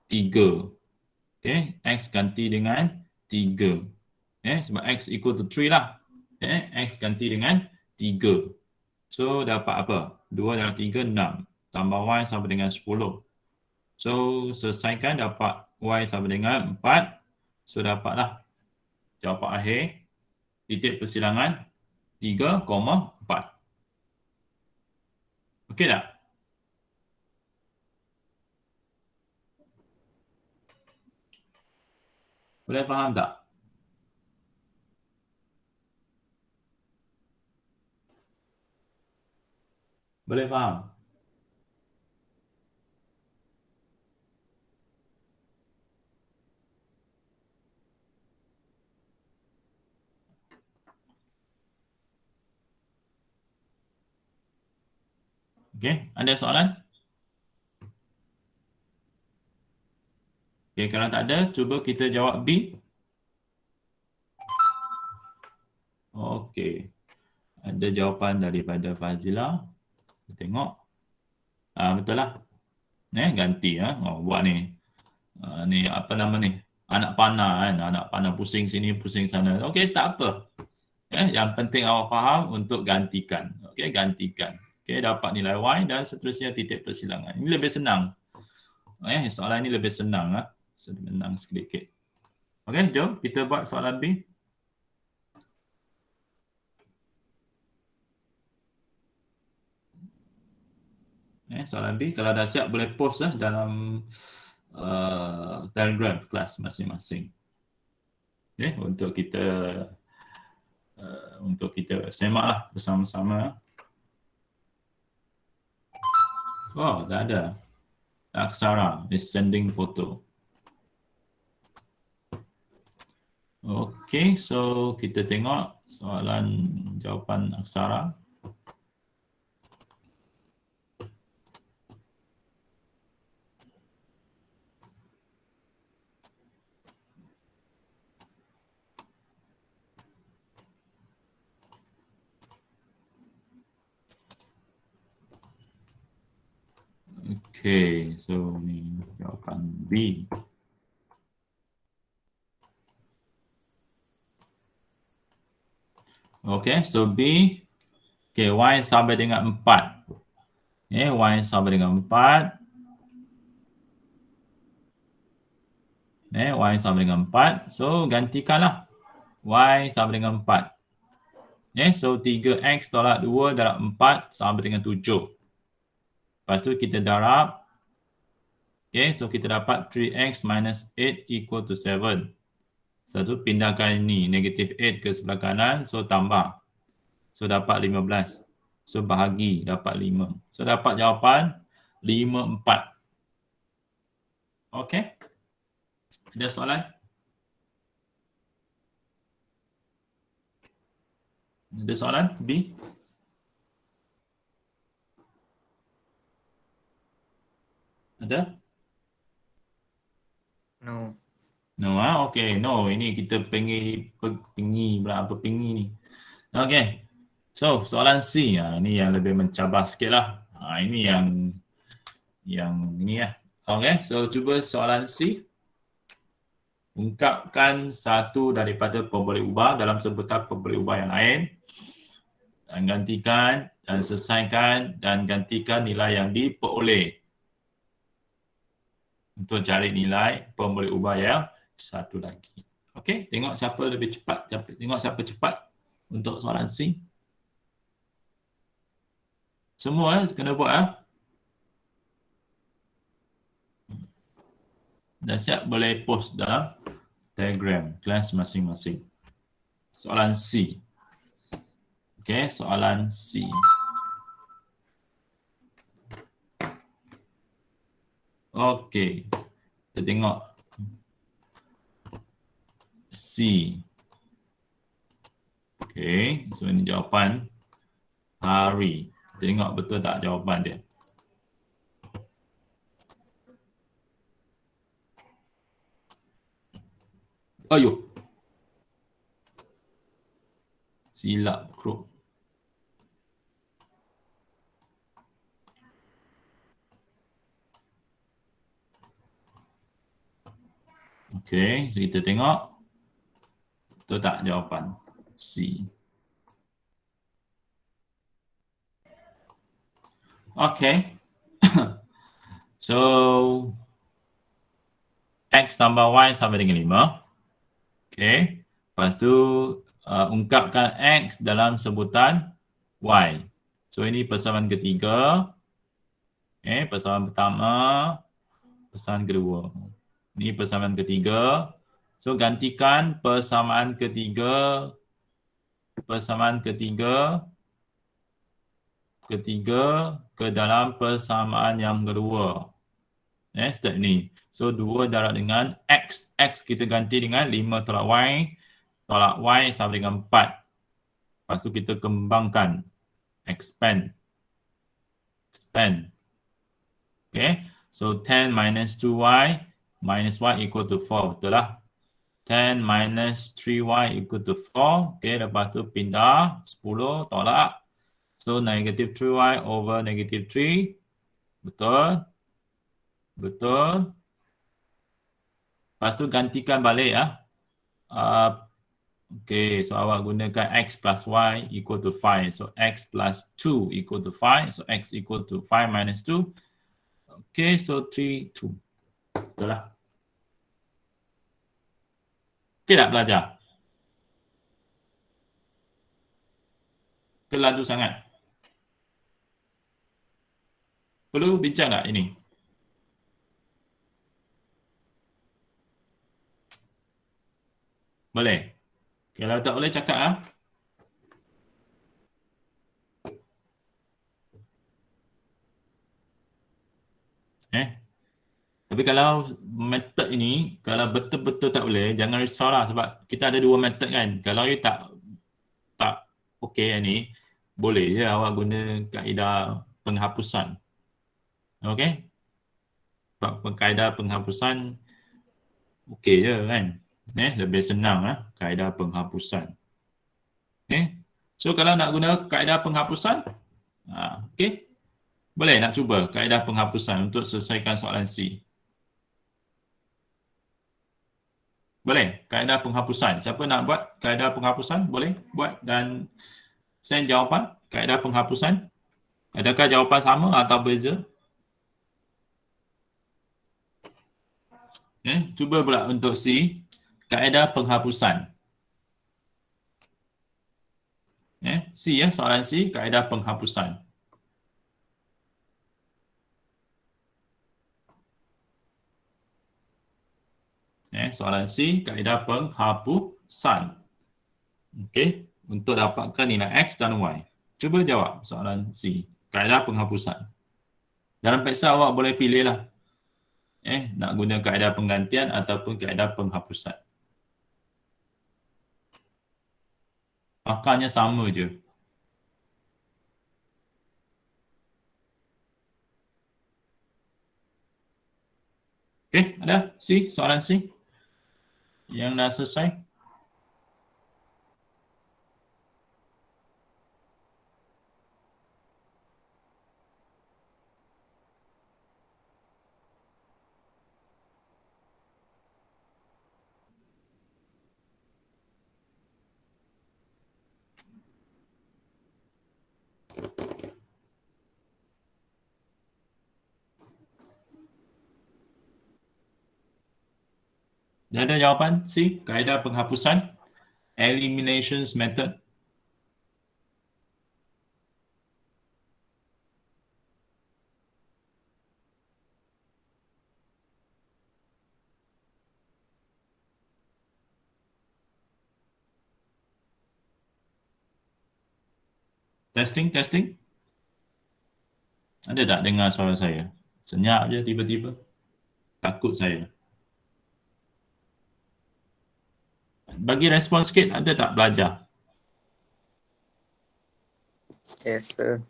3. Okay, X ganti dengan 3. Sebab X equal to 3 lah. X ganti dengan 3. So, dapat apa? 2 darab 3, 6. Tambah Y sama dengan 10. So, selesaikan dapat Y sama dengan 4. So, dapatlah jawapan akhir. Titik persilangan 3,4. Okey tak? Boleh faham tak? Boleh faham? Okey, ada soalan? Okey, kalau tak ada, cuba kita jawab B. Okey. Ada jawapan daripada Fazila. Kita tengok. Betul lah. Ganti buat ni. Ni apa nama ni? Anak panah kan. Anak panah pusing sini, pusing sana. Okey, tak apa. Yang penting awak faham untuk gantikan. Okey, gantikan. Okey, dapat nilai Y dan seterusnya titik persilangan. Ini lebih senang. Soalan ini lebih senang. Senang sedikit. Okey, jom kita buat soalan B. Soalan B, kalau dah siap boleh post dalam Telegram kelas masing-masing. Untuk kita semaklah bersama-sama. Oh, dah ada. Aksara is sending photo. Okay, so kita tengok soalan jawapan Aksara. Okay, so ni jawapan B. Okay, so B. Okay, Y sama dengan 4. Y sama dengan 4. Y sama dengan 4. So, gantikanlah. Y sama dengan 4. So 3X tolak 2 darab 4 sama dengan 7. Lepas tu kita darab. Okay, so kita dapat 3X minus 8 equal to 7. Satu pindahkan ini, negatif 8 ke sebelah kanan, so tambah. So dapat 15. So bahagi, dapat 5. So dapat jawapan 5, 4. Okay. Ada soalan? Ada soalan? B? Ada? No. No, okay. No, ini kita pengi ni. Okay. So, soalan C. Ini yang lebih mencabar sikit lah. Ini yang ni lah. Okay, so cuba soalan C. Ungkapkan satu daripada pemboleh ubah dalam sebutan pemboleh ubah yang lain. Dan gantikan dan selesaikan dan gantikan nilai yang diperoleh. Untuk cari nilai pemboleh ubah yang satu lagi. Okey, tengok siapa lebih cepat. Tengok siapa cepat untuk soalan C. Semua kena buat. Dah siap boleh post dalam Telegram kelas masing-masing. Soalan C. Okey, soalan C. Okey. Kita tengok C. Okey, so ini jawapan hari. Tengok betul tak jawapan dia. Ayuh. Silap krok. Okey, so kita tengok betul tak jawapan C. Okey. So X tambah Y sama dengan 5. Okey. Lepas tu ungkapkan X dalam sebutan Y. So ini persamaan ketiga. Persamaan pertama, persamaan kedua. Ini persamaan ketiga. So gantikan persamaan ketiga ke dalam persamaan yang kedua. Step ni. So 2 darab dengan X. X kita ganti dengan 5 tolak Y. Tolak Y sama dengan 4. Lepas tu kita kembangkan. Expand. Okay. So 10 minus 2Y minus Y equal to 4. Betul lah. 10 minus 3Y equal to 4. Okay. Lepas tu pindah. 10 tolak. So negative 3Y over negative 3. Betul. Lepas tu gantikan balik ya. Okay, so awak gunakan X plus Y equal to 5. So X plus 2 equal to 5. So X equal to 5 minus 2. Okay, so 3, 2. Betul lah. Okay tak belajar? Kelaju sangat. Perlu bincang tak ini? Boleh? Kalau tak boleh cakap ah. Tapi kalau method ini, kalau betul-betul tak boleh, jangan risaulah sebab kita ada 2 method kan. Kalau you tak okey yang ni, boleh je awak guna kaedah penghapusan. Okey? Sebab kaedah penghapusan okey je kan. Lebih senang lah kaedah penghapusan. Okay. So kalau nak guna kaedah penghapusan, okay. Boleh nak cuba kaedah penghapusan untuk selesaikan soalan C. Boleh kaedah penghapusan. Siapa nak buat kaedah penghapusan? Boleh buat dan send jawapan kaedah penghapusan. Adakah jawapan sama atau beza? Cuba pula untuk C, kaedah penghapusan. C ya, soalan C, kaedah penghapusan. Soalan C, kaedah penghapusan. Okey, untuk dapatkan nilai X dan Y. Cuba jawab soalan C, kaedah penghapusan. Dalam peksa awak boleh pilih lah. Nak guna kaedah penggantian ataupun kaedah penghapusan. Makannya sama je. Okey, ada? C, soalan C. Yang dah selesai. Dah ada jawapan C, kaedah penghapusan, eliminations method. Testing. Ada tak dengar suara saya? Senyap je tiba-tiba. Takut saya. Bagi respon sikit, ada tak belajar? Yes, sir.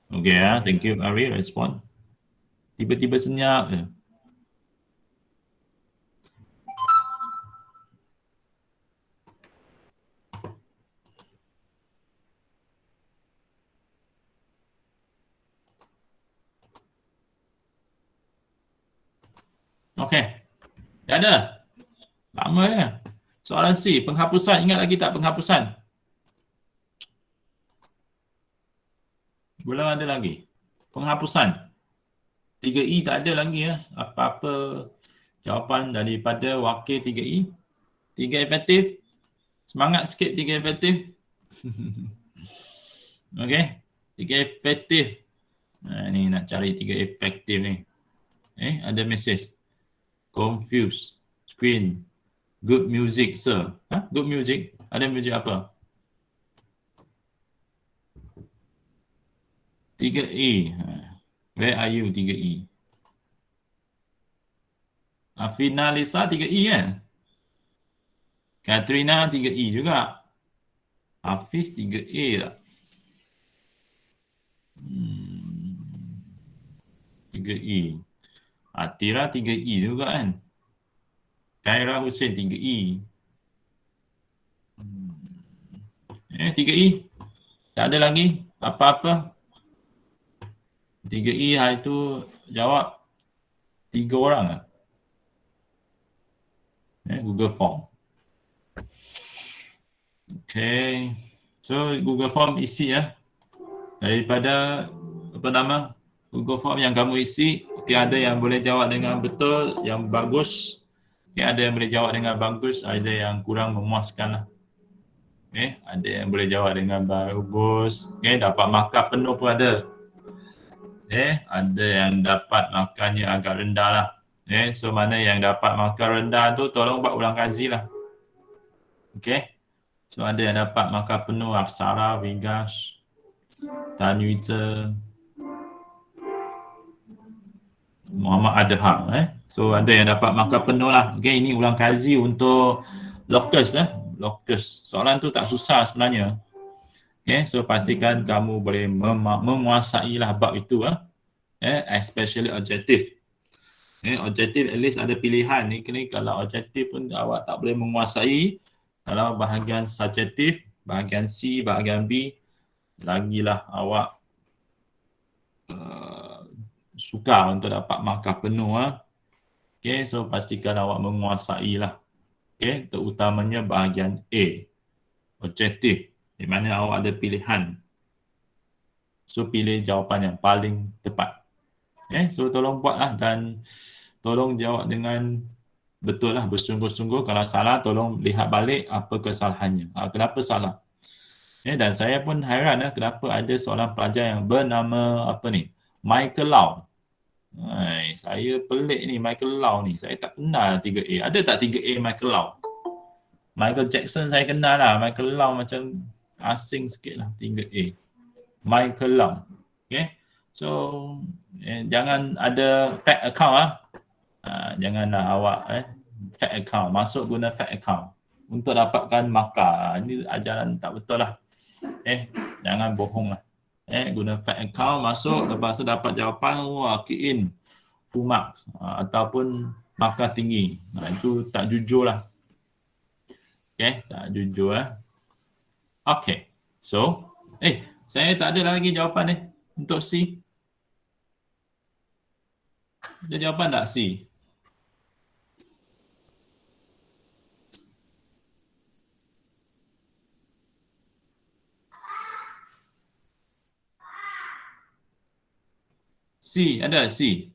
Okay, thank you Ari, respon. Tiba-tiba senyap je. Okay, dah ada. Lama ya. Soalan C, penghapusan. Ingat lagi tak penghapusan? Belum ada lagi. Penghapusan. 3E tak ada lagi ya. Apa-apa jawapan daripada wakil 3E. 3 efektif. Semangat sikit 3 efektif. Okey. 3 efektif. Ni nak cari 3 efektif ni. Ada message. Confused. Screen. Good music, sir. Good music? Ada music apa? 3E. Where are you 3E? Afina Lisa 3E kan? Katrina 3E juga. Hafiz 3A tak? 3E. Atira 3E juga kan? Khaira Hussein 3E. 3E. Tak ada lagi apa-apa. 3E hari tu jawab 3 orang lah. Google Form. Okay. So Google Form isi ya. Daripada Google Form yang kamu isi, ada yang boleh jawab dengan betul, yang bagus. Ada yang boleh jawab dengan bagus, ada yang kurang memuaskan lah. Ada yang boleh jawab dengan bagus. Dapat markah penuh pun ada. Ada yang dapat markahnya agak rendah lah. So mana yang dapat markah rendah tu tolong buat ulang kaji lah. So ada yang dapat markah penuh, Aksara, Vigash, Tanwiza, Muhammad Adha. So ada yang dapat markah penuh lah. Ini ulang kaji untuk locus. Locus. Soalan tu tak susah sebenarnya. So pastikan kamu boleh menguasai lah bab itu. Especially objektif. Objektif at least ada pilihan. Ni kalau objektif pun awak tak boleh menguasai. Kalau bahagian subjektif, bahagian C, bahagian B, lagilah awak sukar untuk dapat markah penuh. So pastikan awak menguasai lah. Terutamanya bahagian A, objektif, di mana awak ada pilihan. So pilih jawapan yang paling tepat. So tolong buatlah dan tolong jawab dengan betul lah, bersungguh-sungguh. Kalau salah tolong lihat balik apa kesalahannya. Kenapa salah? Dan saya pun hairan kenapa ada seorang pelajar yang bernama Michael Lau. Saya pelik ni Michael Lau ni. Saya tak kenal 3A. Ada tak 3A Michael Lau? Michael Jackson saya kenal lah. Michael Lau macam asing sikit lah 3A. Michael Lau. So jangan ada fake account janganlah awak fake account. Masuk guna fake account untuk dapatkan markah. Ini ajaran tak betul lah. Jangan bohong lah. Guna fake account masuk, lepas tu dapat jawapan, key in full marks ataupun markah tinggi. Itu tak jujur lah. Tak jujur Okay. So, saya tak ada lagi jawapan untuk C. Ada jawapan tak C? C, ada C.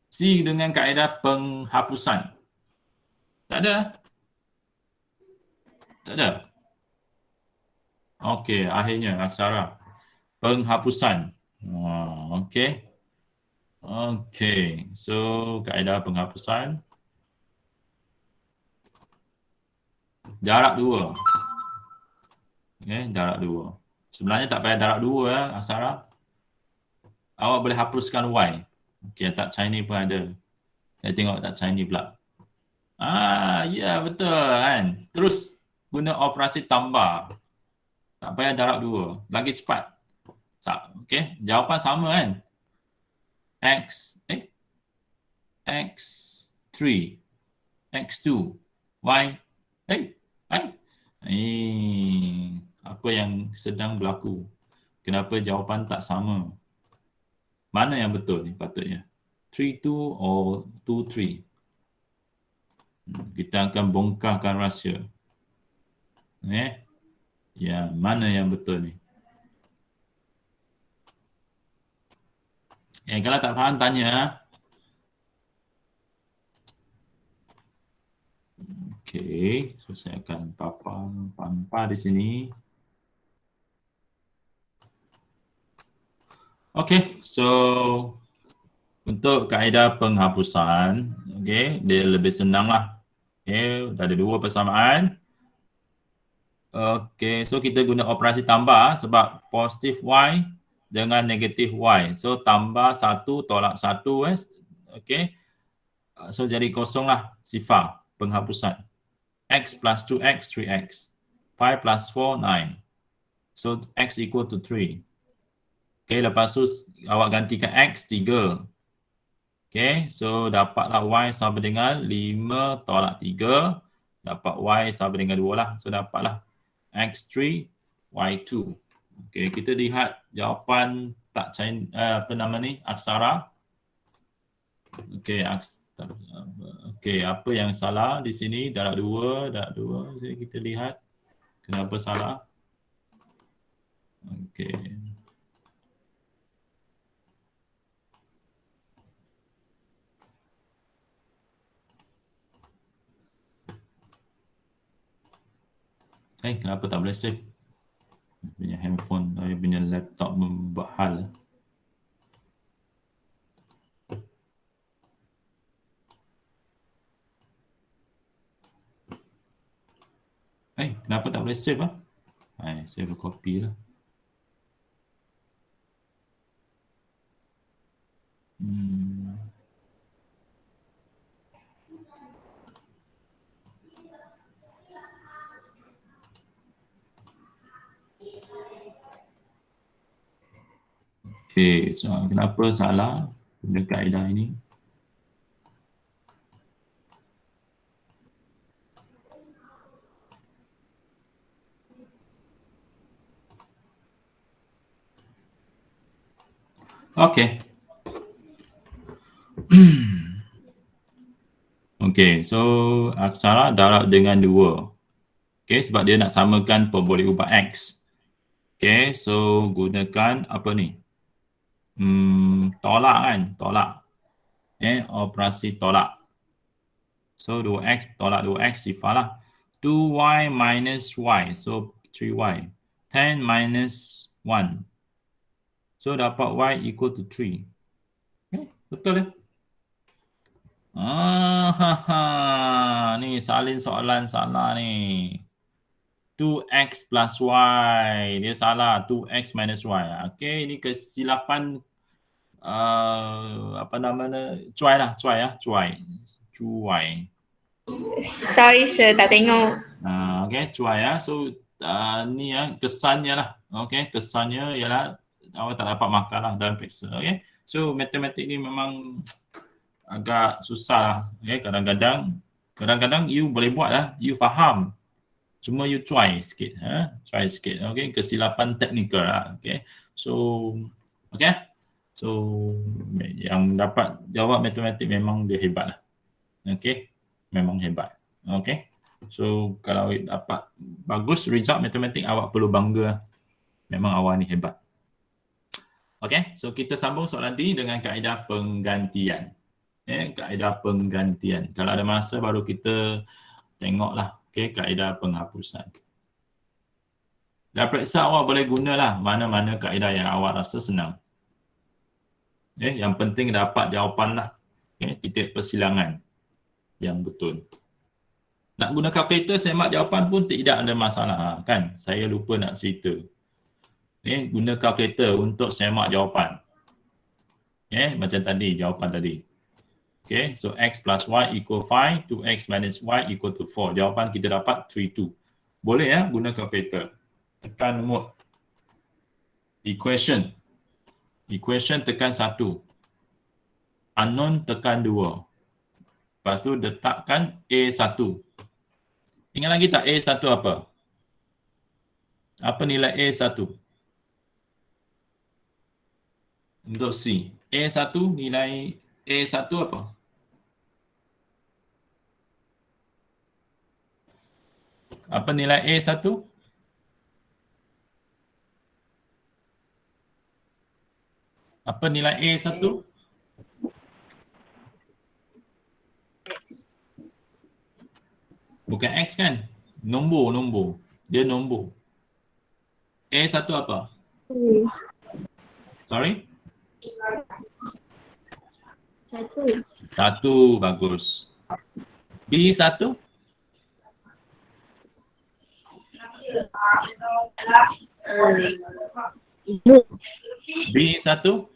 C dengan kaedah penghapusan. Tak ada? Tak ada? Okey, akhirnya Aksara. Penghapusan. Okey. Okey, so kaedah penghapusan. Jarak 2. Jarak 2. Sebenarnya tak payah jarak 2 Aksara. Awak boleh hapuskan Y. Tak Chinese pun ada. Saya tengok tak Chinese pula. Ya betul kan. Terus guna operasi tambah. Tak payah darab 2. Lagi cepat. Okey, jawapan sama kan? X3, X2, Y. Apa yang sedang berlaku? Kenapa jawapan tak sama? Mana yang betul ni patutnya? 3-2 or 2-3? Kita akan bongkarkan rahsia. Ya, mana yang betul ni? Kalau tak faham tanya. Okey, so saya akan pampa di sini. Okey, so untuk kaedah penghapusan, okey, dia lebih senang lah. Okey, dah ada 2 persamaan. Okey, so kita guna operasi tambah sebab positif Y dengan negatif Y. So tambah 1 tolak 1 okey. So jadi kosong lah sifar penghapusan. X plus 2X, 3X. 5 plus 4, 9. So X equal to 3. Okay, lepas tu awak gantikan X 3. Okay, so dapatlah Y sama dengan 5 tolak 3. Dapat Y sama dengan 2 lah. So dapatlah X3, Y2. Okay, kita lihat jawapan tak Chinese, aksara. Okay, okay, apa yang salah di sini? Darab 2. Jadi kita lihat kenapa salah. Okay. Kenapa tak boleh save? Punya handphone, punya laptop membuat hal. Kenapa tak boleh save lah? Save copy lah. Okay, so kenapa salah guna kaedah ini? Okay. Okay, so aksara darab dengan 2. Okay, sebab dia nak samakan pemboleh ubah X. Okay, so gunakan apa ni? Tolak kan? Tolak. Operasi tolak. So 2X tolak 2X sifar lah. 2Y minus Y. So 3Y. 10 minus 1. So dapat Y equal to 3. Okay, betul ya? Ni salin soalan salah ni. 2X plus Y. Dia salah. 2X minus Y. Okay, ini kesilapan cuai lah. Cuai. Sorry sir, tak tengok. Okay, cuai ya. So ni kesannya lah. Okay, kesannya ialah awak tak dapat markah lah dalam periksa. Okay, so matematik ni memang agak susah lah. Okay, kadang-kadang you boleh buat lah. You faham. Cuma you try sikit. Try sikit. Okay, kesilapan teknikal lah. Okay, so yang dapat jawab matematik memang dia hebat lah. Okay, memang hebat. Okay, so kalau dapat bagus result matematik, awak perlu bangga. Memang awak ni hebat. Okay, so kita sambung soalan ini dengan kaedah penggantian. Kaedah penggantian. Kalau ada masa baru kita tengoklah. Okay, kaedah penghapusan. Dah periksa awak boleh gunalah mana-mana kaedah yang awak rasa senang. Yang penting dapat jawapan lah. Titik persilangan yang betul. Nak guna kalkulator semak jawapan pun tidak ada masalah kan. Saya lupa nak cerita. Guna kalkulator untuk semak jawapan. Macam tadi, jawapan tadi. Okay, so x plus y equal 5, 2x minus y equal to 4. Jawapan kita dapat 32. Boleh ya guna kalkulator. Tekan remote. Equation. Equation tekan 1. Unknown tekan 2. Lepas tu letakkan A1. Ingat lagi tak A1 apa? Apa nilai A1? Untuk C. A1 nilai A1 apa? Apa nilai A1? Apa nilai A1? Bukan X kan? Nombor. Dia nombor. A1 apa? Sorry? 1. 1, bagus. B1? B1?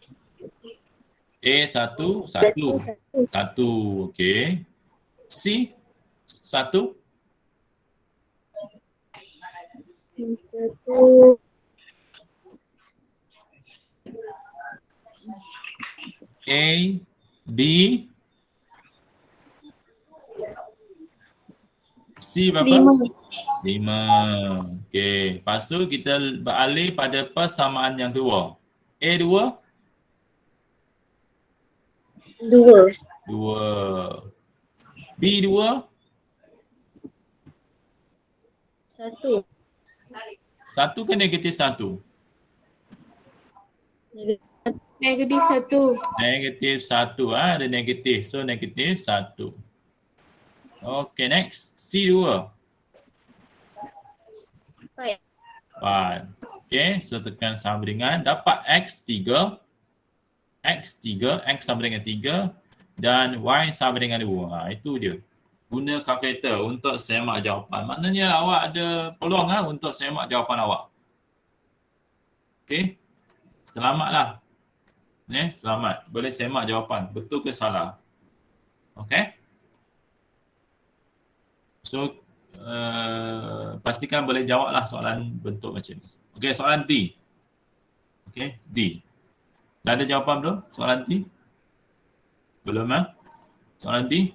A1, 1. 1, okey. C? 1? 1. A, B, C berapa? 5. Okey. Lepas tu kita beralih pada persamaan yang kedua. A2? 2. 2. B2? 1. 1 ke negatif 1? Negatif 1. Negatif 1. Ada negatif. So, negatif 1. Okey, next. C2? 5. 4. Okey, so tekan sama dengan dapat X3. X sama dengan 3 dan Y sama dengan 2. Itu je. Guna kalkulator untuk semak jawapan. Maknanya awak ada peluang untuk semak jawapan awak. Okey. Selamatlah. Selamat. Boleh semak jawapan. Betul ke salah. Okey. So, pastikan boleh jawablah soalan bentuk macam ni. Okey, soalan D. Okey, D. Dah ada jawapan belum soalan D? Belum soalan D?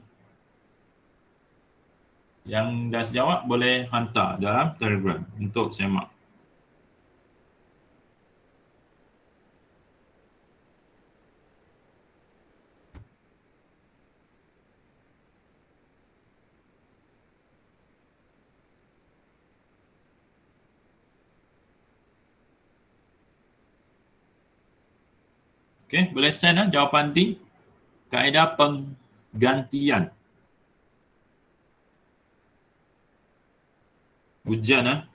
Yang dah sejawab boleh hantar dalam Telegram untuk semak. Okey, boleh send jawapan D. Kaedah penggantian. Ujian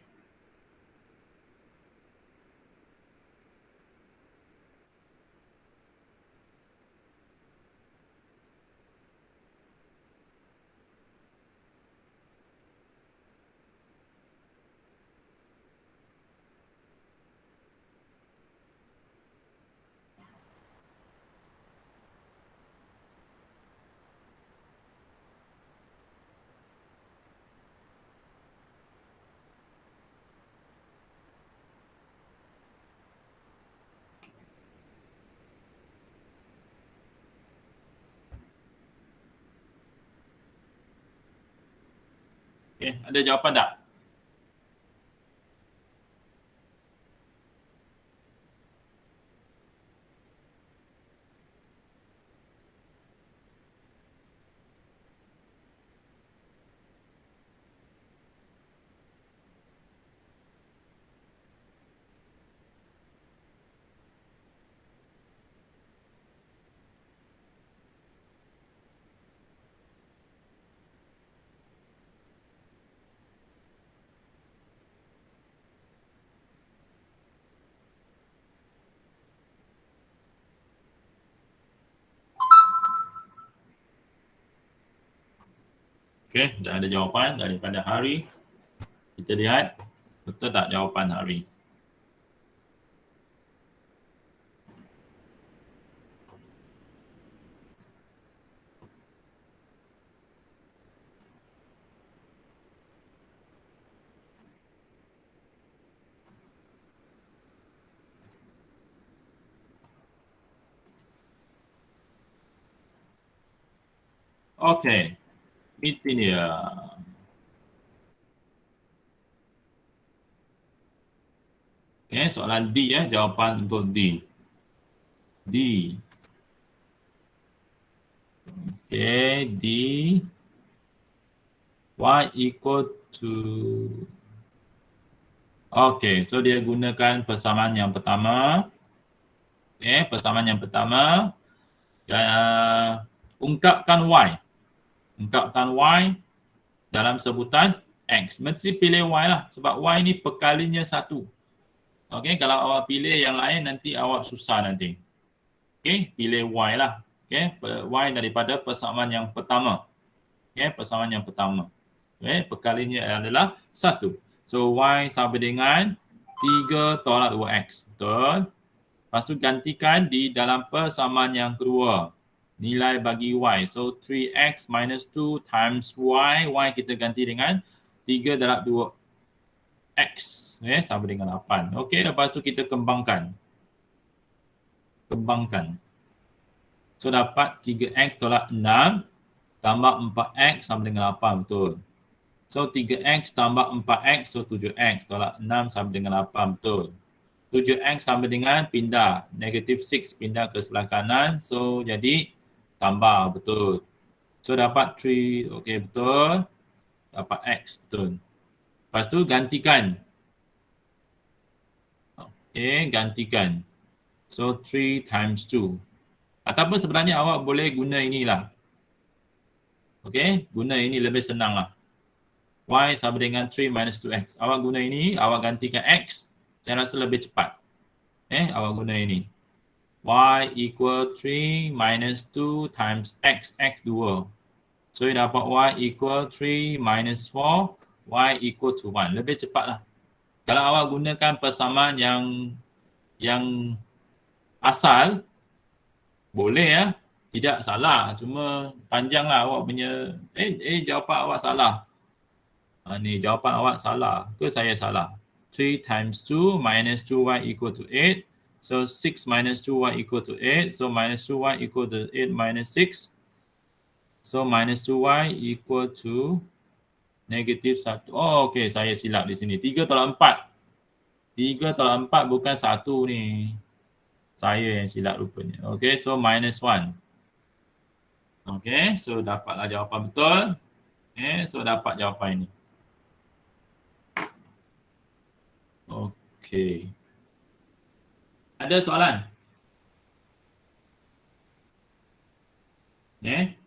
Okey, ada jawapan tak? Okey, dah ada jawapan daripada Hari. Kita lihat betul tak jawapan Hari. Okey. Itu dia. Okey, soalan D ya, jawapan untuk D. D. Okey, D. Y equal to. Okey, so dia gunakan persamaan yang pertama. Okey, persamaan yang pertama. Ungkapkan Y. Ungkapkan Y dalam sebutan X. Mesti pilih Y lah. Sebab Y ni perkalinya 1. Okey, kalau awak pilih yang lain nanti awak susah nanti. Okey, pilih Y lah. Okey, Y daripada persamaan yang pertama. Okey, persamaan yang pertama. Okey, perkalinya adalah 1. So, Y sama dengan 3 tolak 2X. Betul? Lepas tu gantikan di dalam persamaan yang kedua. Nilai bagi Y. So, 3X minus 2 times Y. Y kita ganti dengan 3 darab 2X. Okay, sama dengan 8. Okey, lepas tu kita kembangkan. Kembangkan. So, dapat 3X tolak 6 tambah 4X sama dengan 8. Betul. So, 3X tambah 4X. So, 7X tolak 6 sama dengan 8. Betul. 7X sama dengan pindah. Negative 6 pindah ke sebelah kanan. So, jadi tambah. Betul. So, dapat 3. Okey, betul. Dapat X. Betul. Lepas tu, gantikan. Okey, gantikan. So, 3 times 2. Ataupun sebenarnya awak boleh guna inilah. Okey, guna ini lebih senang lah. Y sama dengan 3 minus 2X. Awak guna ini, awak gantikan X. Saya rasa lebih cepat. Awak guna ini. Y equal 3 minus 2 times X. X 2. So, you dapat Y equal 3 minus 4. Y equal to 1. Lebih cepat lah. Kalau awak gunakan persamaan yang asal, boleh ya. Tidak salah. Cuma panjanglah awak punya. Jawapan awak salah. Ni jawapan awak salah. Ke saya salah? 3 times 2 minus 2y equal to 8. So 6 minus 2y equal to 8. So minus 2y equal to 8 minus 6. So minus 2y equal to negative 1. Oh, okey. Saya silap di sini. 3 tolak 4. 3 tolak 4 bukan 1 ni. Saya yang silap rupanya. Okey, so minus 1. Okey, so dapatlah jawapan betul. So dapat jawapan ini. Okey. Ada soalan?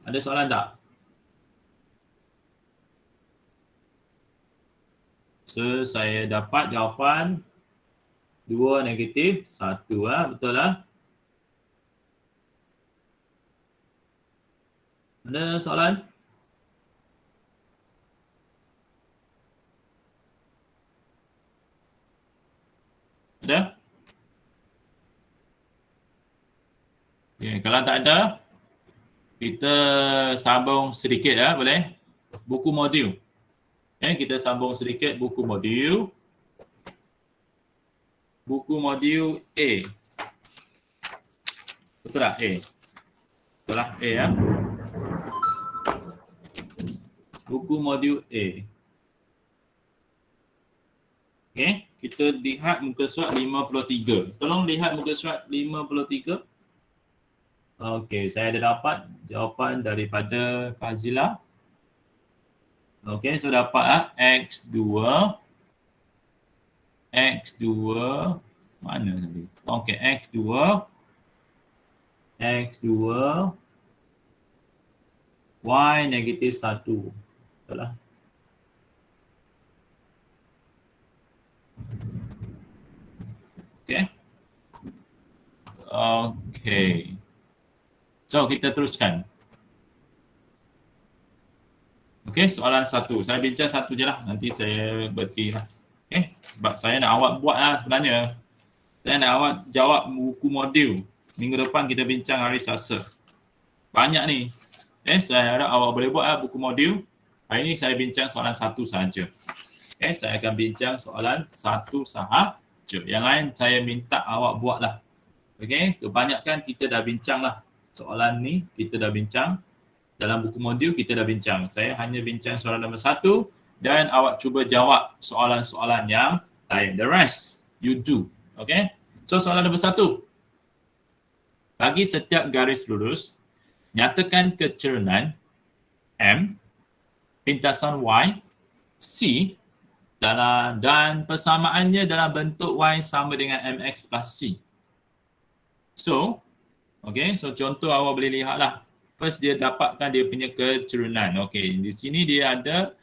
Ada soalan tak? So, saya dapat jawapan 2 negatif 1 betul lah. Ada soalan? Ada? Okay, kalau tak ada, kita sambung sedikit ya, boleh? Buku modul. Kita sambung sedikit buku modul. Buku modul A. Betul tak A? Betul lah A ya. Buku modul A. Okey, kita lihat muka surat 53. Tolong lihat muka surat 53. Okey, saya ada dapat jawapan daripada Fazila. Okey, so dapat X2. X2 mana tadi? Okey, X2 Y negatif 1. Betul lah. Okey. Okey. So, kita teruskan. Okey, soalan 1. Saya bincang 1 je lah. Nanti saya berhenti lah. Okey, sebab saya nak awak buat lah sebenarnya. Saya nak awak jawab buku modul. Minggu depan kita bincang hari Selasa. Banyak ni. Saya harap awak boleh buat lah buku modul. Hari ni saya bincang soalan 1 sahaja. Saya akan bincang soalan 1 sahaja. Yang lain saya minta awak buat lah. Okey, kebanyakan kita dah bincang lah. Soalan ni kita dah bincang. dalam buku modul kita dah bincang. Saya hanya bincang soalan nombor 1 dan awak cuba jawab soalan-soalan yang lain. The rest, you do. Okay? So, soalan nombor 1. Bagi setiap garis lurus, nyatakan kecerunan M, pintasan Y, C dan persamaannya dalam bentuk Y sama dengan MX plus C. So, okay, so contoh awak boleh lihatlah. First dia dapatkan dia punya kecerunan. Okay, di sini dia ada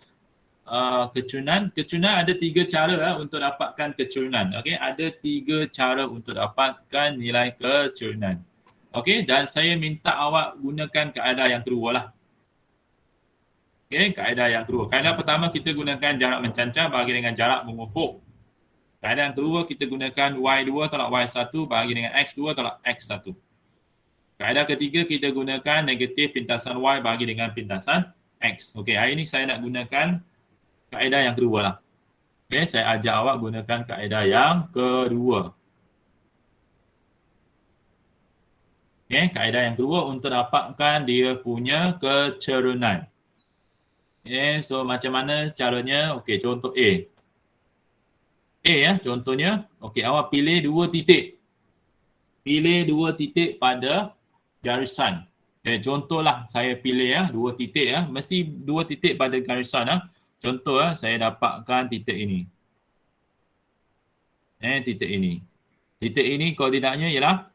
kecerunan. Kecerunan ada 3 cara untuk dapatkan kecerunan. Okay, ada 3 cara untuk dapatkan nilai kecerunan. Okay, dan saya minta awak gunakan kaedah yang kedua lah. Okay, kaedah yang kedua. Kaedah pertama kita gunakan jarak mencancang bagi dengan jarak mengufuk. Kaedah yang kedua kita gunakan Y2 tolak Y1 bagi dengan X2 tolak X1. Kaedah ketiga kita gunakan negatif pintasan Y bagi dengan pintasan X. Okey, hari ini saya nak gunakan kaedah yang kedua lah. Okey, saya ajak awak gunakan kaedah yang kedua. Okey, kaedah yang kedua untuk dapatkan dia punya kecerunan. Okay, so macam mana caranya? Okey, contoh A. A ya, contohnya. Okey, awak pilih 2 titik. Pilih 2 titik pada garisan. Okay, contohlah saya pilih ya, 2 titik ya. Mesti 2 titik pada garisan ya. Contoh ya, saya dapatkan titik ini. Titik ini. Titik ini koordinatnya ialah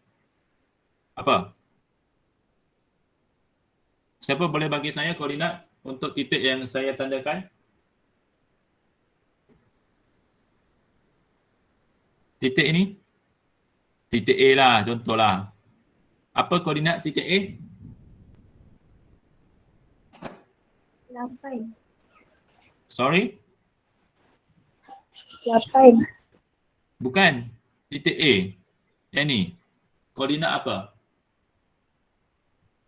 apa? Siapa boleh bagi saya koordinat untuk titik yang saya tandakan? Titik ini? Titik A lah, contohlah. Apa koordinat titik A? 8. Sorry? 8. Bukan. Titik A. Yang ni. Koordinat apa?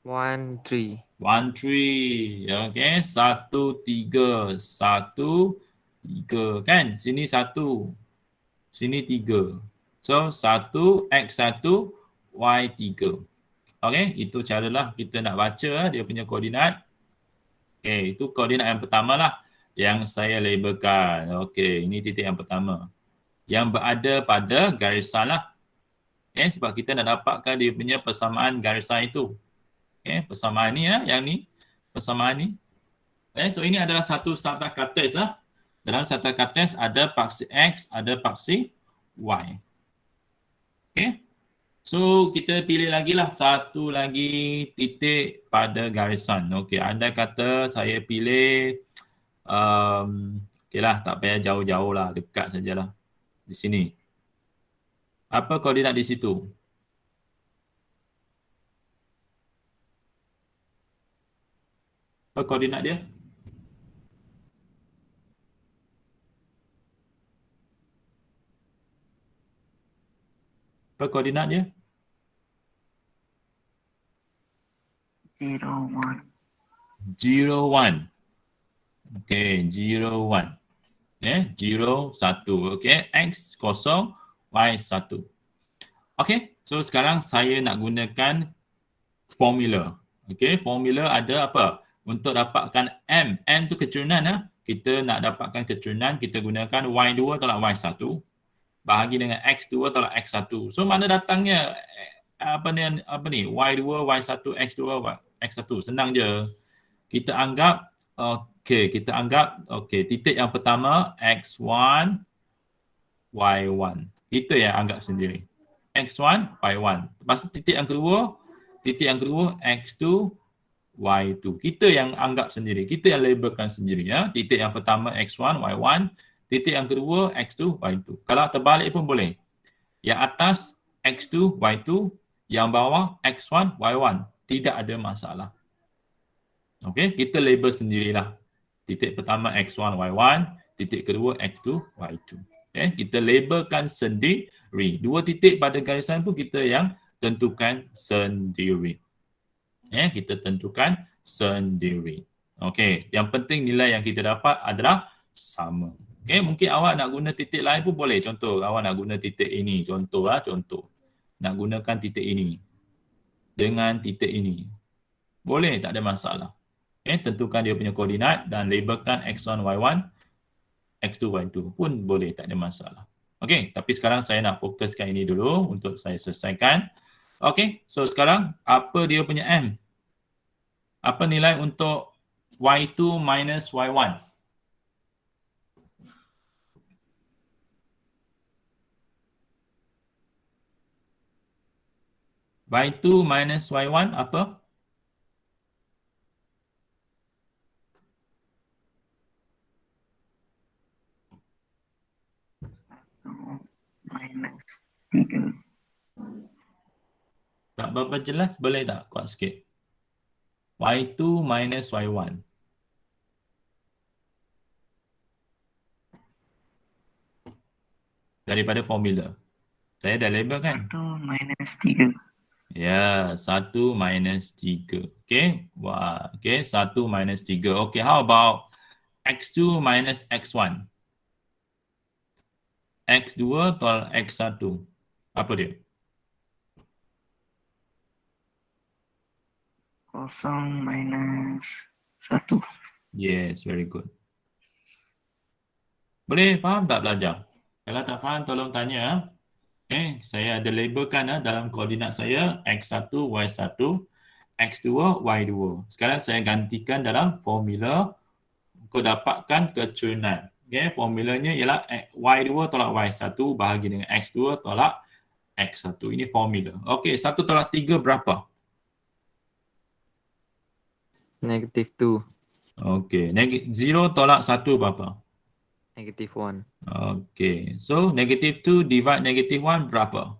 1, 3. 1, 3. Okay. 1, 3. 1, 3. Kan? Sini 1. Sini 3. So, 1, X1, Y3. Okay. Itu caralah kita nak baca dia punya koordinat. Okay. Itu koordinat yang pertama lah. Yang saya labelkan. Okay. Ini titik yang pertama. Yang berada pada garisan lah. Okay. Sebab kita nak dapatkan dia punya persamaan garisan itu. Okay, persamaan ni ya, yang ni, persamaan ni. Okay, so ini adalah satu strata kartes lah. Dalam strata kartes ada paksi X, ada paksi Y. Okay, so kita pilih lagi lah satu lagi titik pada garisan. Okay, anda kata saya pilih, okay lah, tak payah jauh-jauh lah, dekat sajalah. Di sini. Apa koordinat di situ? Apa koordinat dia? Apa koordinat dia? 0, 1. 0, 1. Okay, 0, 1. Okay, 0, 1. Okay, X, 0, Y, 1. Okay, so sekarang saya nak gunakan formula. Okay, formula ada apa? Untuk dapatkan M. M tu kecerunan lah. Kita nak dapatkan kecerunan, kita gunakan Y2 tolak Y1 bahagi dengan X2 tolak X1. So mana datangnya apa ni? Y2, Y1, X2, X1. Senang je. Kita anggap titik yang pertama X1, Y1. Kita yang anggap sendiri. X1, Y1. Lepas tu titik yang kedua X2, Y2. Kita yang anggap sendiri. Kita yang labelkan sendiri ya. Titik yang pertama X1, Y1. Titik yang kedua X2, Y2. Kalau terbalik pun boleh. Yang atas X2, Y2. Yang bawah X1, Y1. Tidak ada masalah. Okey, kita label sendirilah. Titik pertama X1, Y1. Titik kedua X2, Y2. Okey, kita labelkan sendiri. 2 titik pada garisan pun kita yang tentukan sendiri. Kita tentukan sendiri. Okey, yang penting nilai yang kita dapat adalah sama. Okey, mungkin awak nak guna titik lain pun boleh. Contoh, awak nak guna titik ini. Contoh. Nak gunakan titik ini dengan titik ini. Boleh, tak ada masalah. tentukan dia punya koordinat dan labelkan x1, y1, x2, y2 pun boleh, tak ada masalah. Okey, tapi sekarang saya nak fokuskan ini dulu untuk saya selesaikan. Okey, so sekarang apa dia punya M? Apa nilai untuk y2 minus y1? y2 minus y1 apa? Minus 3. Tak berapa jelas? Boleh tak kuat sikit? y2 minus y1. Daripada formula. Saya dah label kan? 1 minus 3. Ya, 1 minus 3. Okay. Wah, okay. 1 minus 3. Okay, how about x2 minus x1? x2 tolak x1. Apa dia? 0 minus 1. Yes, very good. Boleh faham tak belajar? Kalau tak faham, tolong tanya. Saya ada labelkan dalam koordinat saya x1, y1, x2, y2. Sekarang saya gantikan dalam formula untuk dapatkan kecurangan. Formulanya ialah y2 tolak y1 bahagi dengan x2 tolak x1. Ini formula. Okey, 1 tolak 3 berapa? Negative 2. Okey, 0 tolak 1 berapa? Negative 1. Okey, so negative 2 divide negative 1 berapa?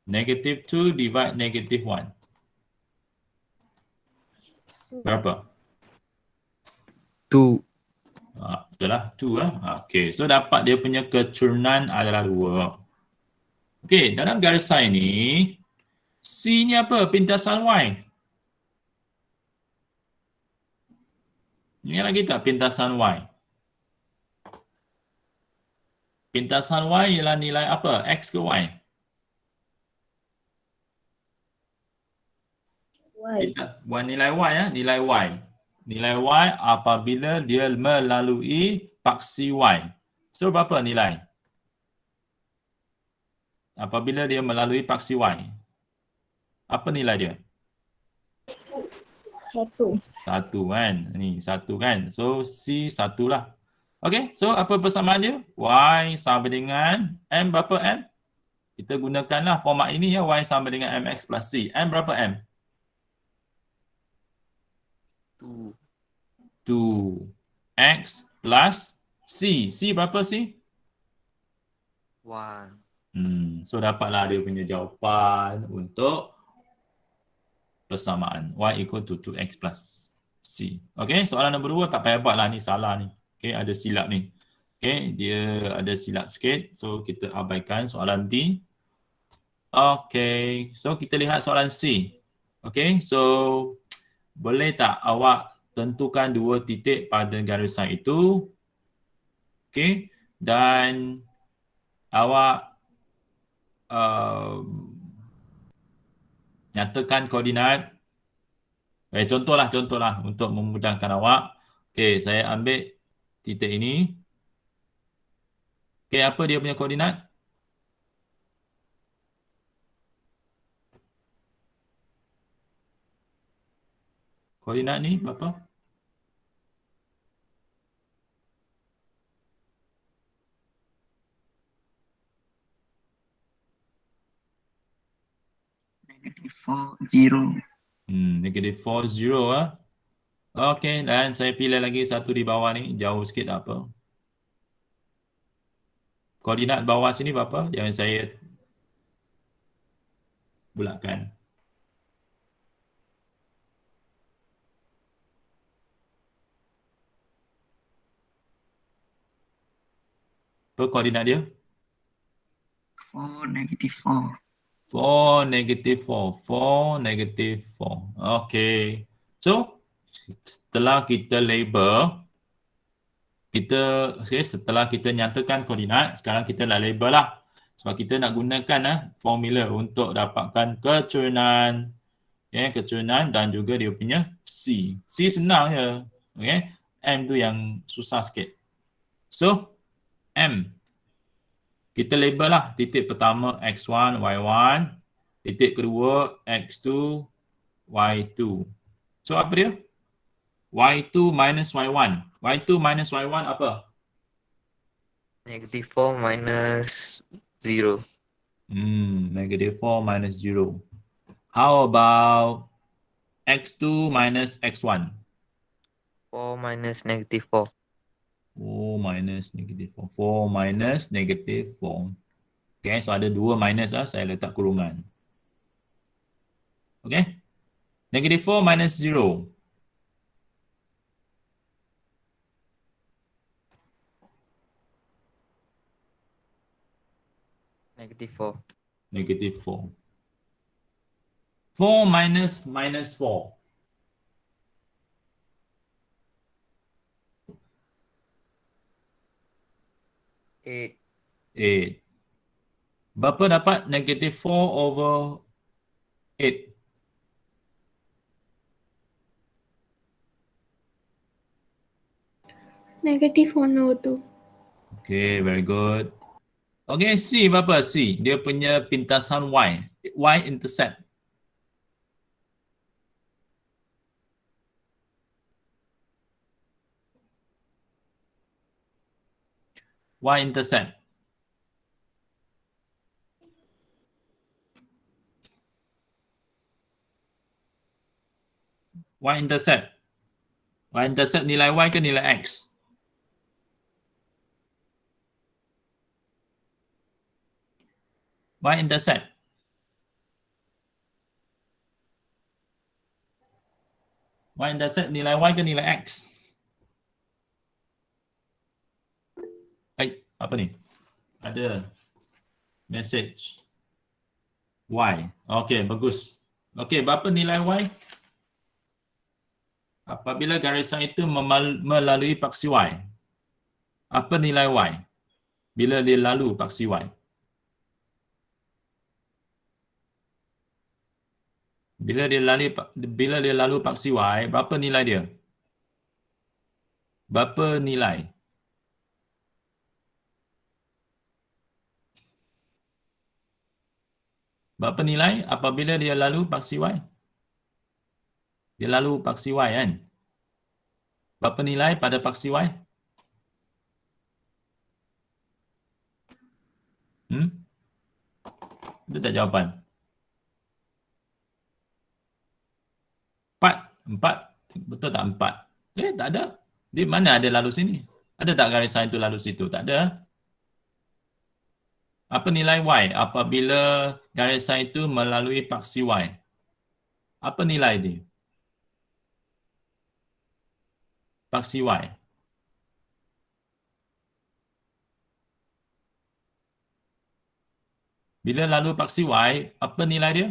Negative 2 divide negative 1. Berapa? 2. Betul lah, 2. Okey, so dapat dia punya kecurangan adalah 2. Okey, dalam garisan ini, C ni apa? Pintasan Y. Ini lagi tak pintasan Y? Pintasan Y ialah nilai apa? X ke Y? Nilai Y ya, nilai Y. Nilai Y apabila dia melalui paksi Y. So berapa nilai? Apabila dia melalui paksi Y. Apa nilai dia? 1. 1 kan. Ni 1 kan. So C 1 lah. Okey, so apa persamaan dia? Y sama dengan M berapa M? Kita gunakanlah format ini ya, Y sama dengan MX plus C. M berapa M? 2. 2. X plus C. C berapa C? 1. So dapatlah dia punya jawapan untuk persamaan. Y equal to 2X plus C. Okey, soalan nombor 2 tak payah buat lah, ni salah ni. Okey, ada silap ni. Okey, dia ada silap sikit. So kita abaikan soalan D. Okey, so kita lihat soalan C. Okey, so boleh tak awak tentukan 2 titik pada garisan itu? Okey, dan awak nyatakan koordinat. Contohlah untuk memudahkan awak. Okey, saya ambil titik ini. Okey, apa dia punya koordinat? Koordinat ni berapa? Negative 4, 0. Negative 4, 0 ah. Okey, dan saya pilih lagi satu di bawah ni, jauh sikit tak apa. Koordinat bawah sini berapa? Yang saya bulatkan. Apa koordinat dia? 4, negative 4. 4, negative 4. 4, negative 4. Okey. So, Setelah kita label, setelah kita nyatakan koordinat, sekarang kita dah label lah. Sebab kita nak gunakan formula untuk dapatkan kecurunan. Kecurunan dan juga dia punya C. C senang je. Okay? M tu yang susah sikit. So, M. Kita label lah titik pertama X1, Y1. Titik kedua X2, Y2. So, apa dia? Y2 minus Y1. Y2 minus Y1 apa? -4 minus 0. -4 minus 0. How about X2 minus X1? 4 minus -4. 4 minus -4. 4 minus -4. Okay, so ada 2 minus saya letak kurungan. Okay. -4 minus 0. -4. -4. 4 minus -4. 8. 8. Berapa dapat -4/8? -1/2. Okay, very good. Okay, C berapa C? Dia punya pintasan Y. Y-intercept. Y-intercept. Y-intercept. Y-intercept nilai Y ke nilai X? Y-intercept. Y-intercept nilai Y ke nilai X? Apa ni? Ada message. Y. Okey, bagus. Okey, berapa nilai Y? Apabila garisan itu melalui paksi Y. Apa nilai Y? Bila dia lalu paksi Y. Bila dia lalu paksi Y, berapa nilai dia? Berapa nilai? Berapa nilai apabila dia lalu paksi Y? Dia lalu paksi Y kan? Berapa nilai pada paksi Y? Itu tak jawapan. 4. Betul tak 4? Tak ada. Di mana ada lalu sini? Ada tak garisan itu lalu situ? Tak ada. Apa nilai Y apabila garisan itu melalui paksi Y? Apa nilai dia? Paksi Y. Bila lalu paksi Y, apa nilai dia?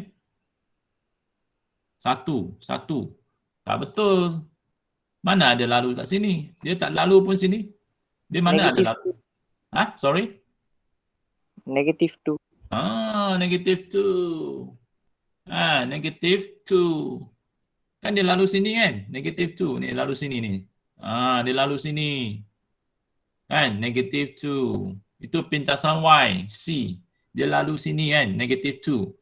1. Tak betul. Mana ada lalu kat sini? Dia tak lalu pun sini. Dia mana ada lalu? Sorry? -2. -2. -2. Kan dia lalu sini kan? -2. Ni lalu sini ni. Dia lalu sini. Kan? -2. Itu pintasan Y. C. Dia lalu sini kan? -2.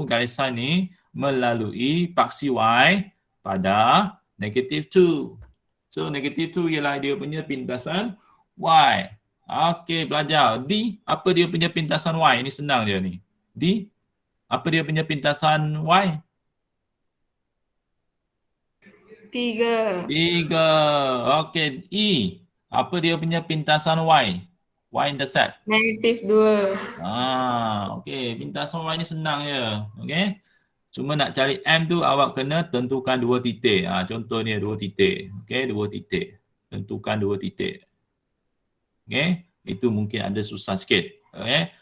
Garisan ni melalui paksi Y pada -2. So, -2 ialah dia punya pintasan Y. Okey, belajar. D, apa dia punya pintasan Y? Ini senang je ni. D, apa dia punya pintasan Y? 3. 3. Okey, E, apa dia punya pintasan Y? Y-intercept. -2. Okey, pintasan Y ni senang je. Okey. Cuma nak cari M tu awak kena tentukan 2 titik. Contoh ni 2 titik. Okey, 2 titik. Tentukan 2 titik. Okey, itu mungkin ada susah sikit. Okey.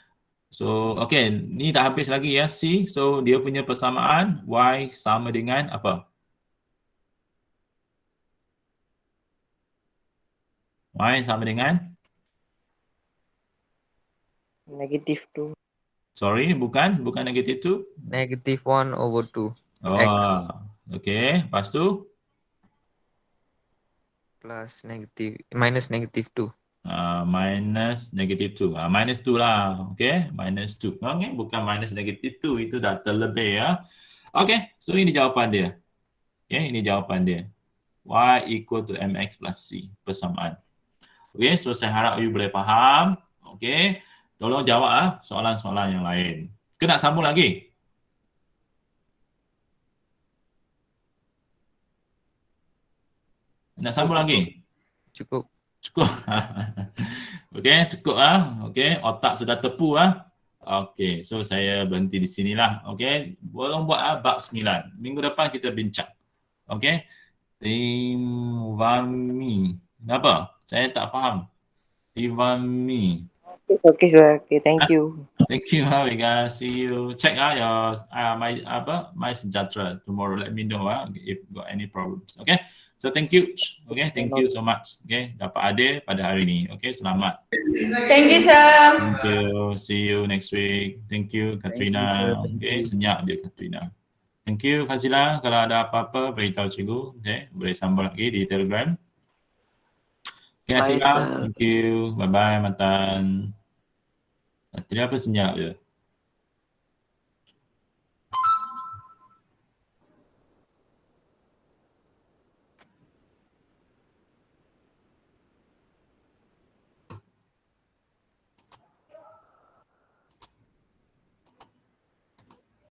So, okey, ni dah habis lagi ya C. So, dia punya persamaan Y sama dengan apa? Y sama dengan? Negative 2. Sorry, bukan negative 2. Negative 1/2. Oh, X. okay. Lepas tu? Plus minus negative 2. Minus negative 2. Minus 2 lah. Okay, minus 2. Okay, bukan minus negative 2. Itu dah terlebih ya. Okay, so ini jawapan dia. Okay, ini jawapan dia. Y equal to MX plus C. Persamaan. Okay, so saya harap you boleh faham. Okay, tolong jawab soalan-soalan yang lain. Ke nak sambung lagi? Nak sambung lagi? Cukup. Cukup. Okey, cukup Okey, otak sudah tepu Okey, so saya berhenti di sinilah. Okey, boleh buat bab 9. Minggu depan kita bincang. Okey. Tivami. Kenapa? Saya tak faham. Tivami. Okay, sir. Okay, thank you. Thank you, Vega. See you. Check your my sejahtera tomorrow. Let me know if got any problems. Okay. So thank you. Okay, thank you so much. Okay, dapat hadir pada hari ini. Okay, selamat. Thank you, sir. Thank you. See you next week. Thank you, Katrina. Okay, senyap dia Katrina. Thank you, Fazila. Kalau ada apa-apa, beritahu cikgu. Okay, boleh sambung lagi di Telegram. Okay, Atila. Thank you. Bye-bye, Matan. Atila apa senyap je?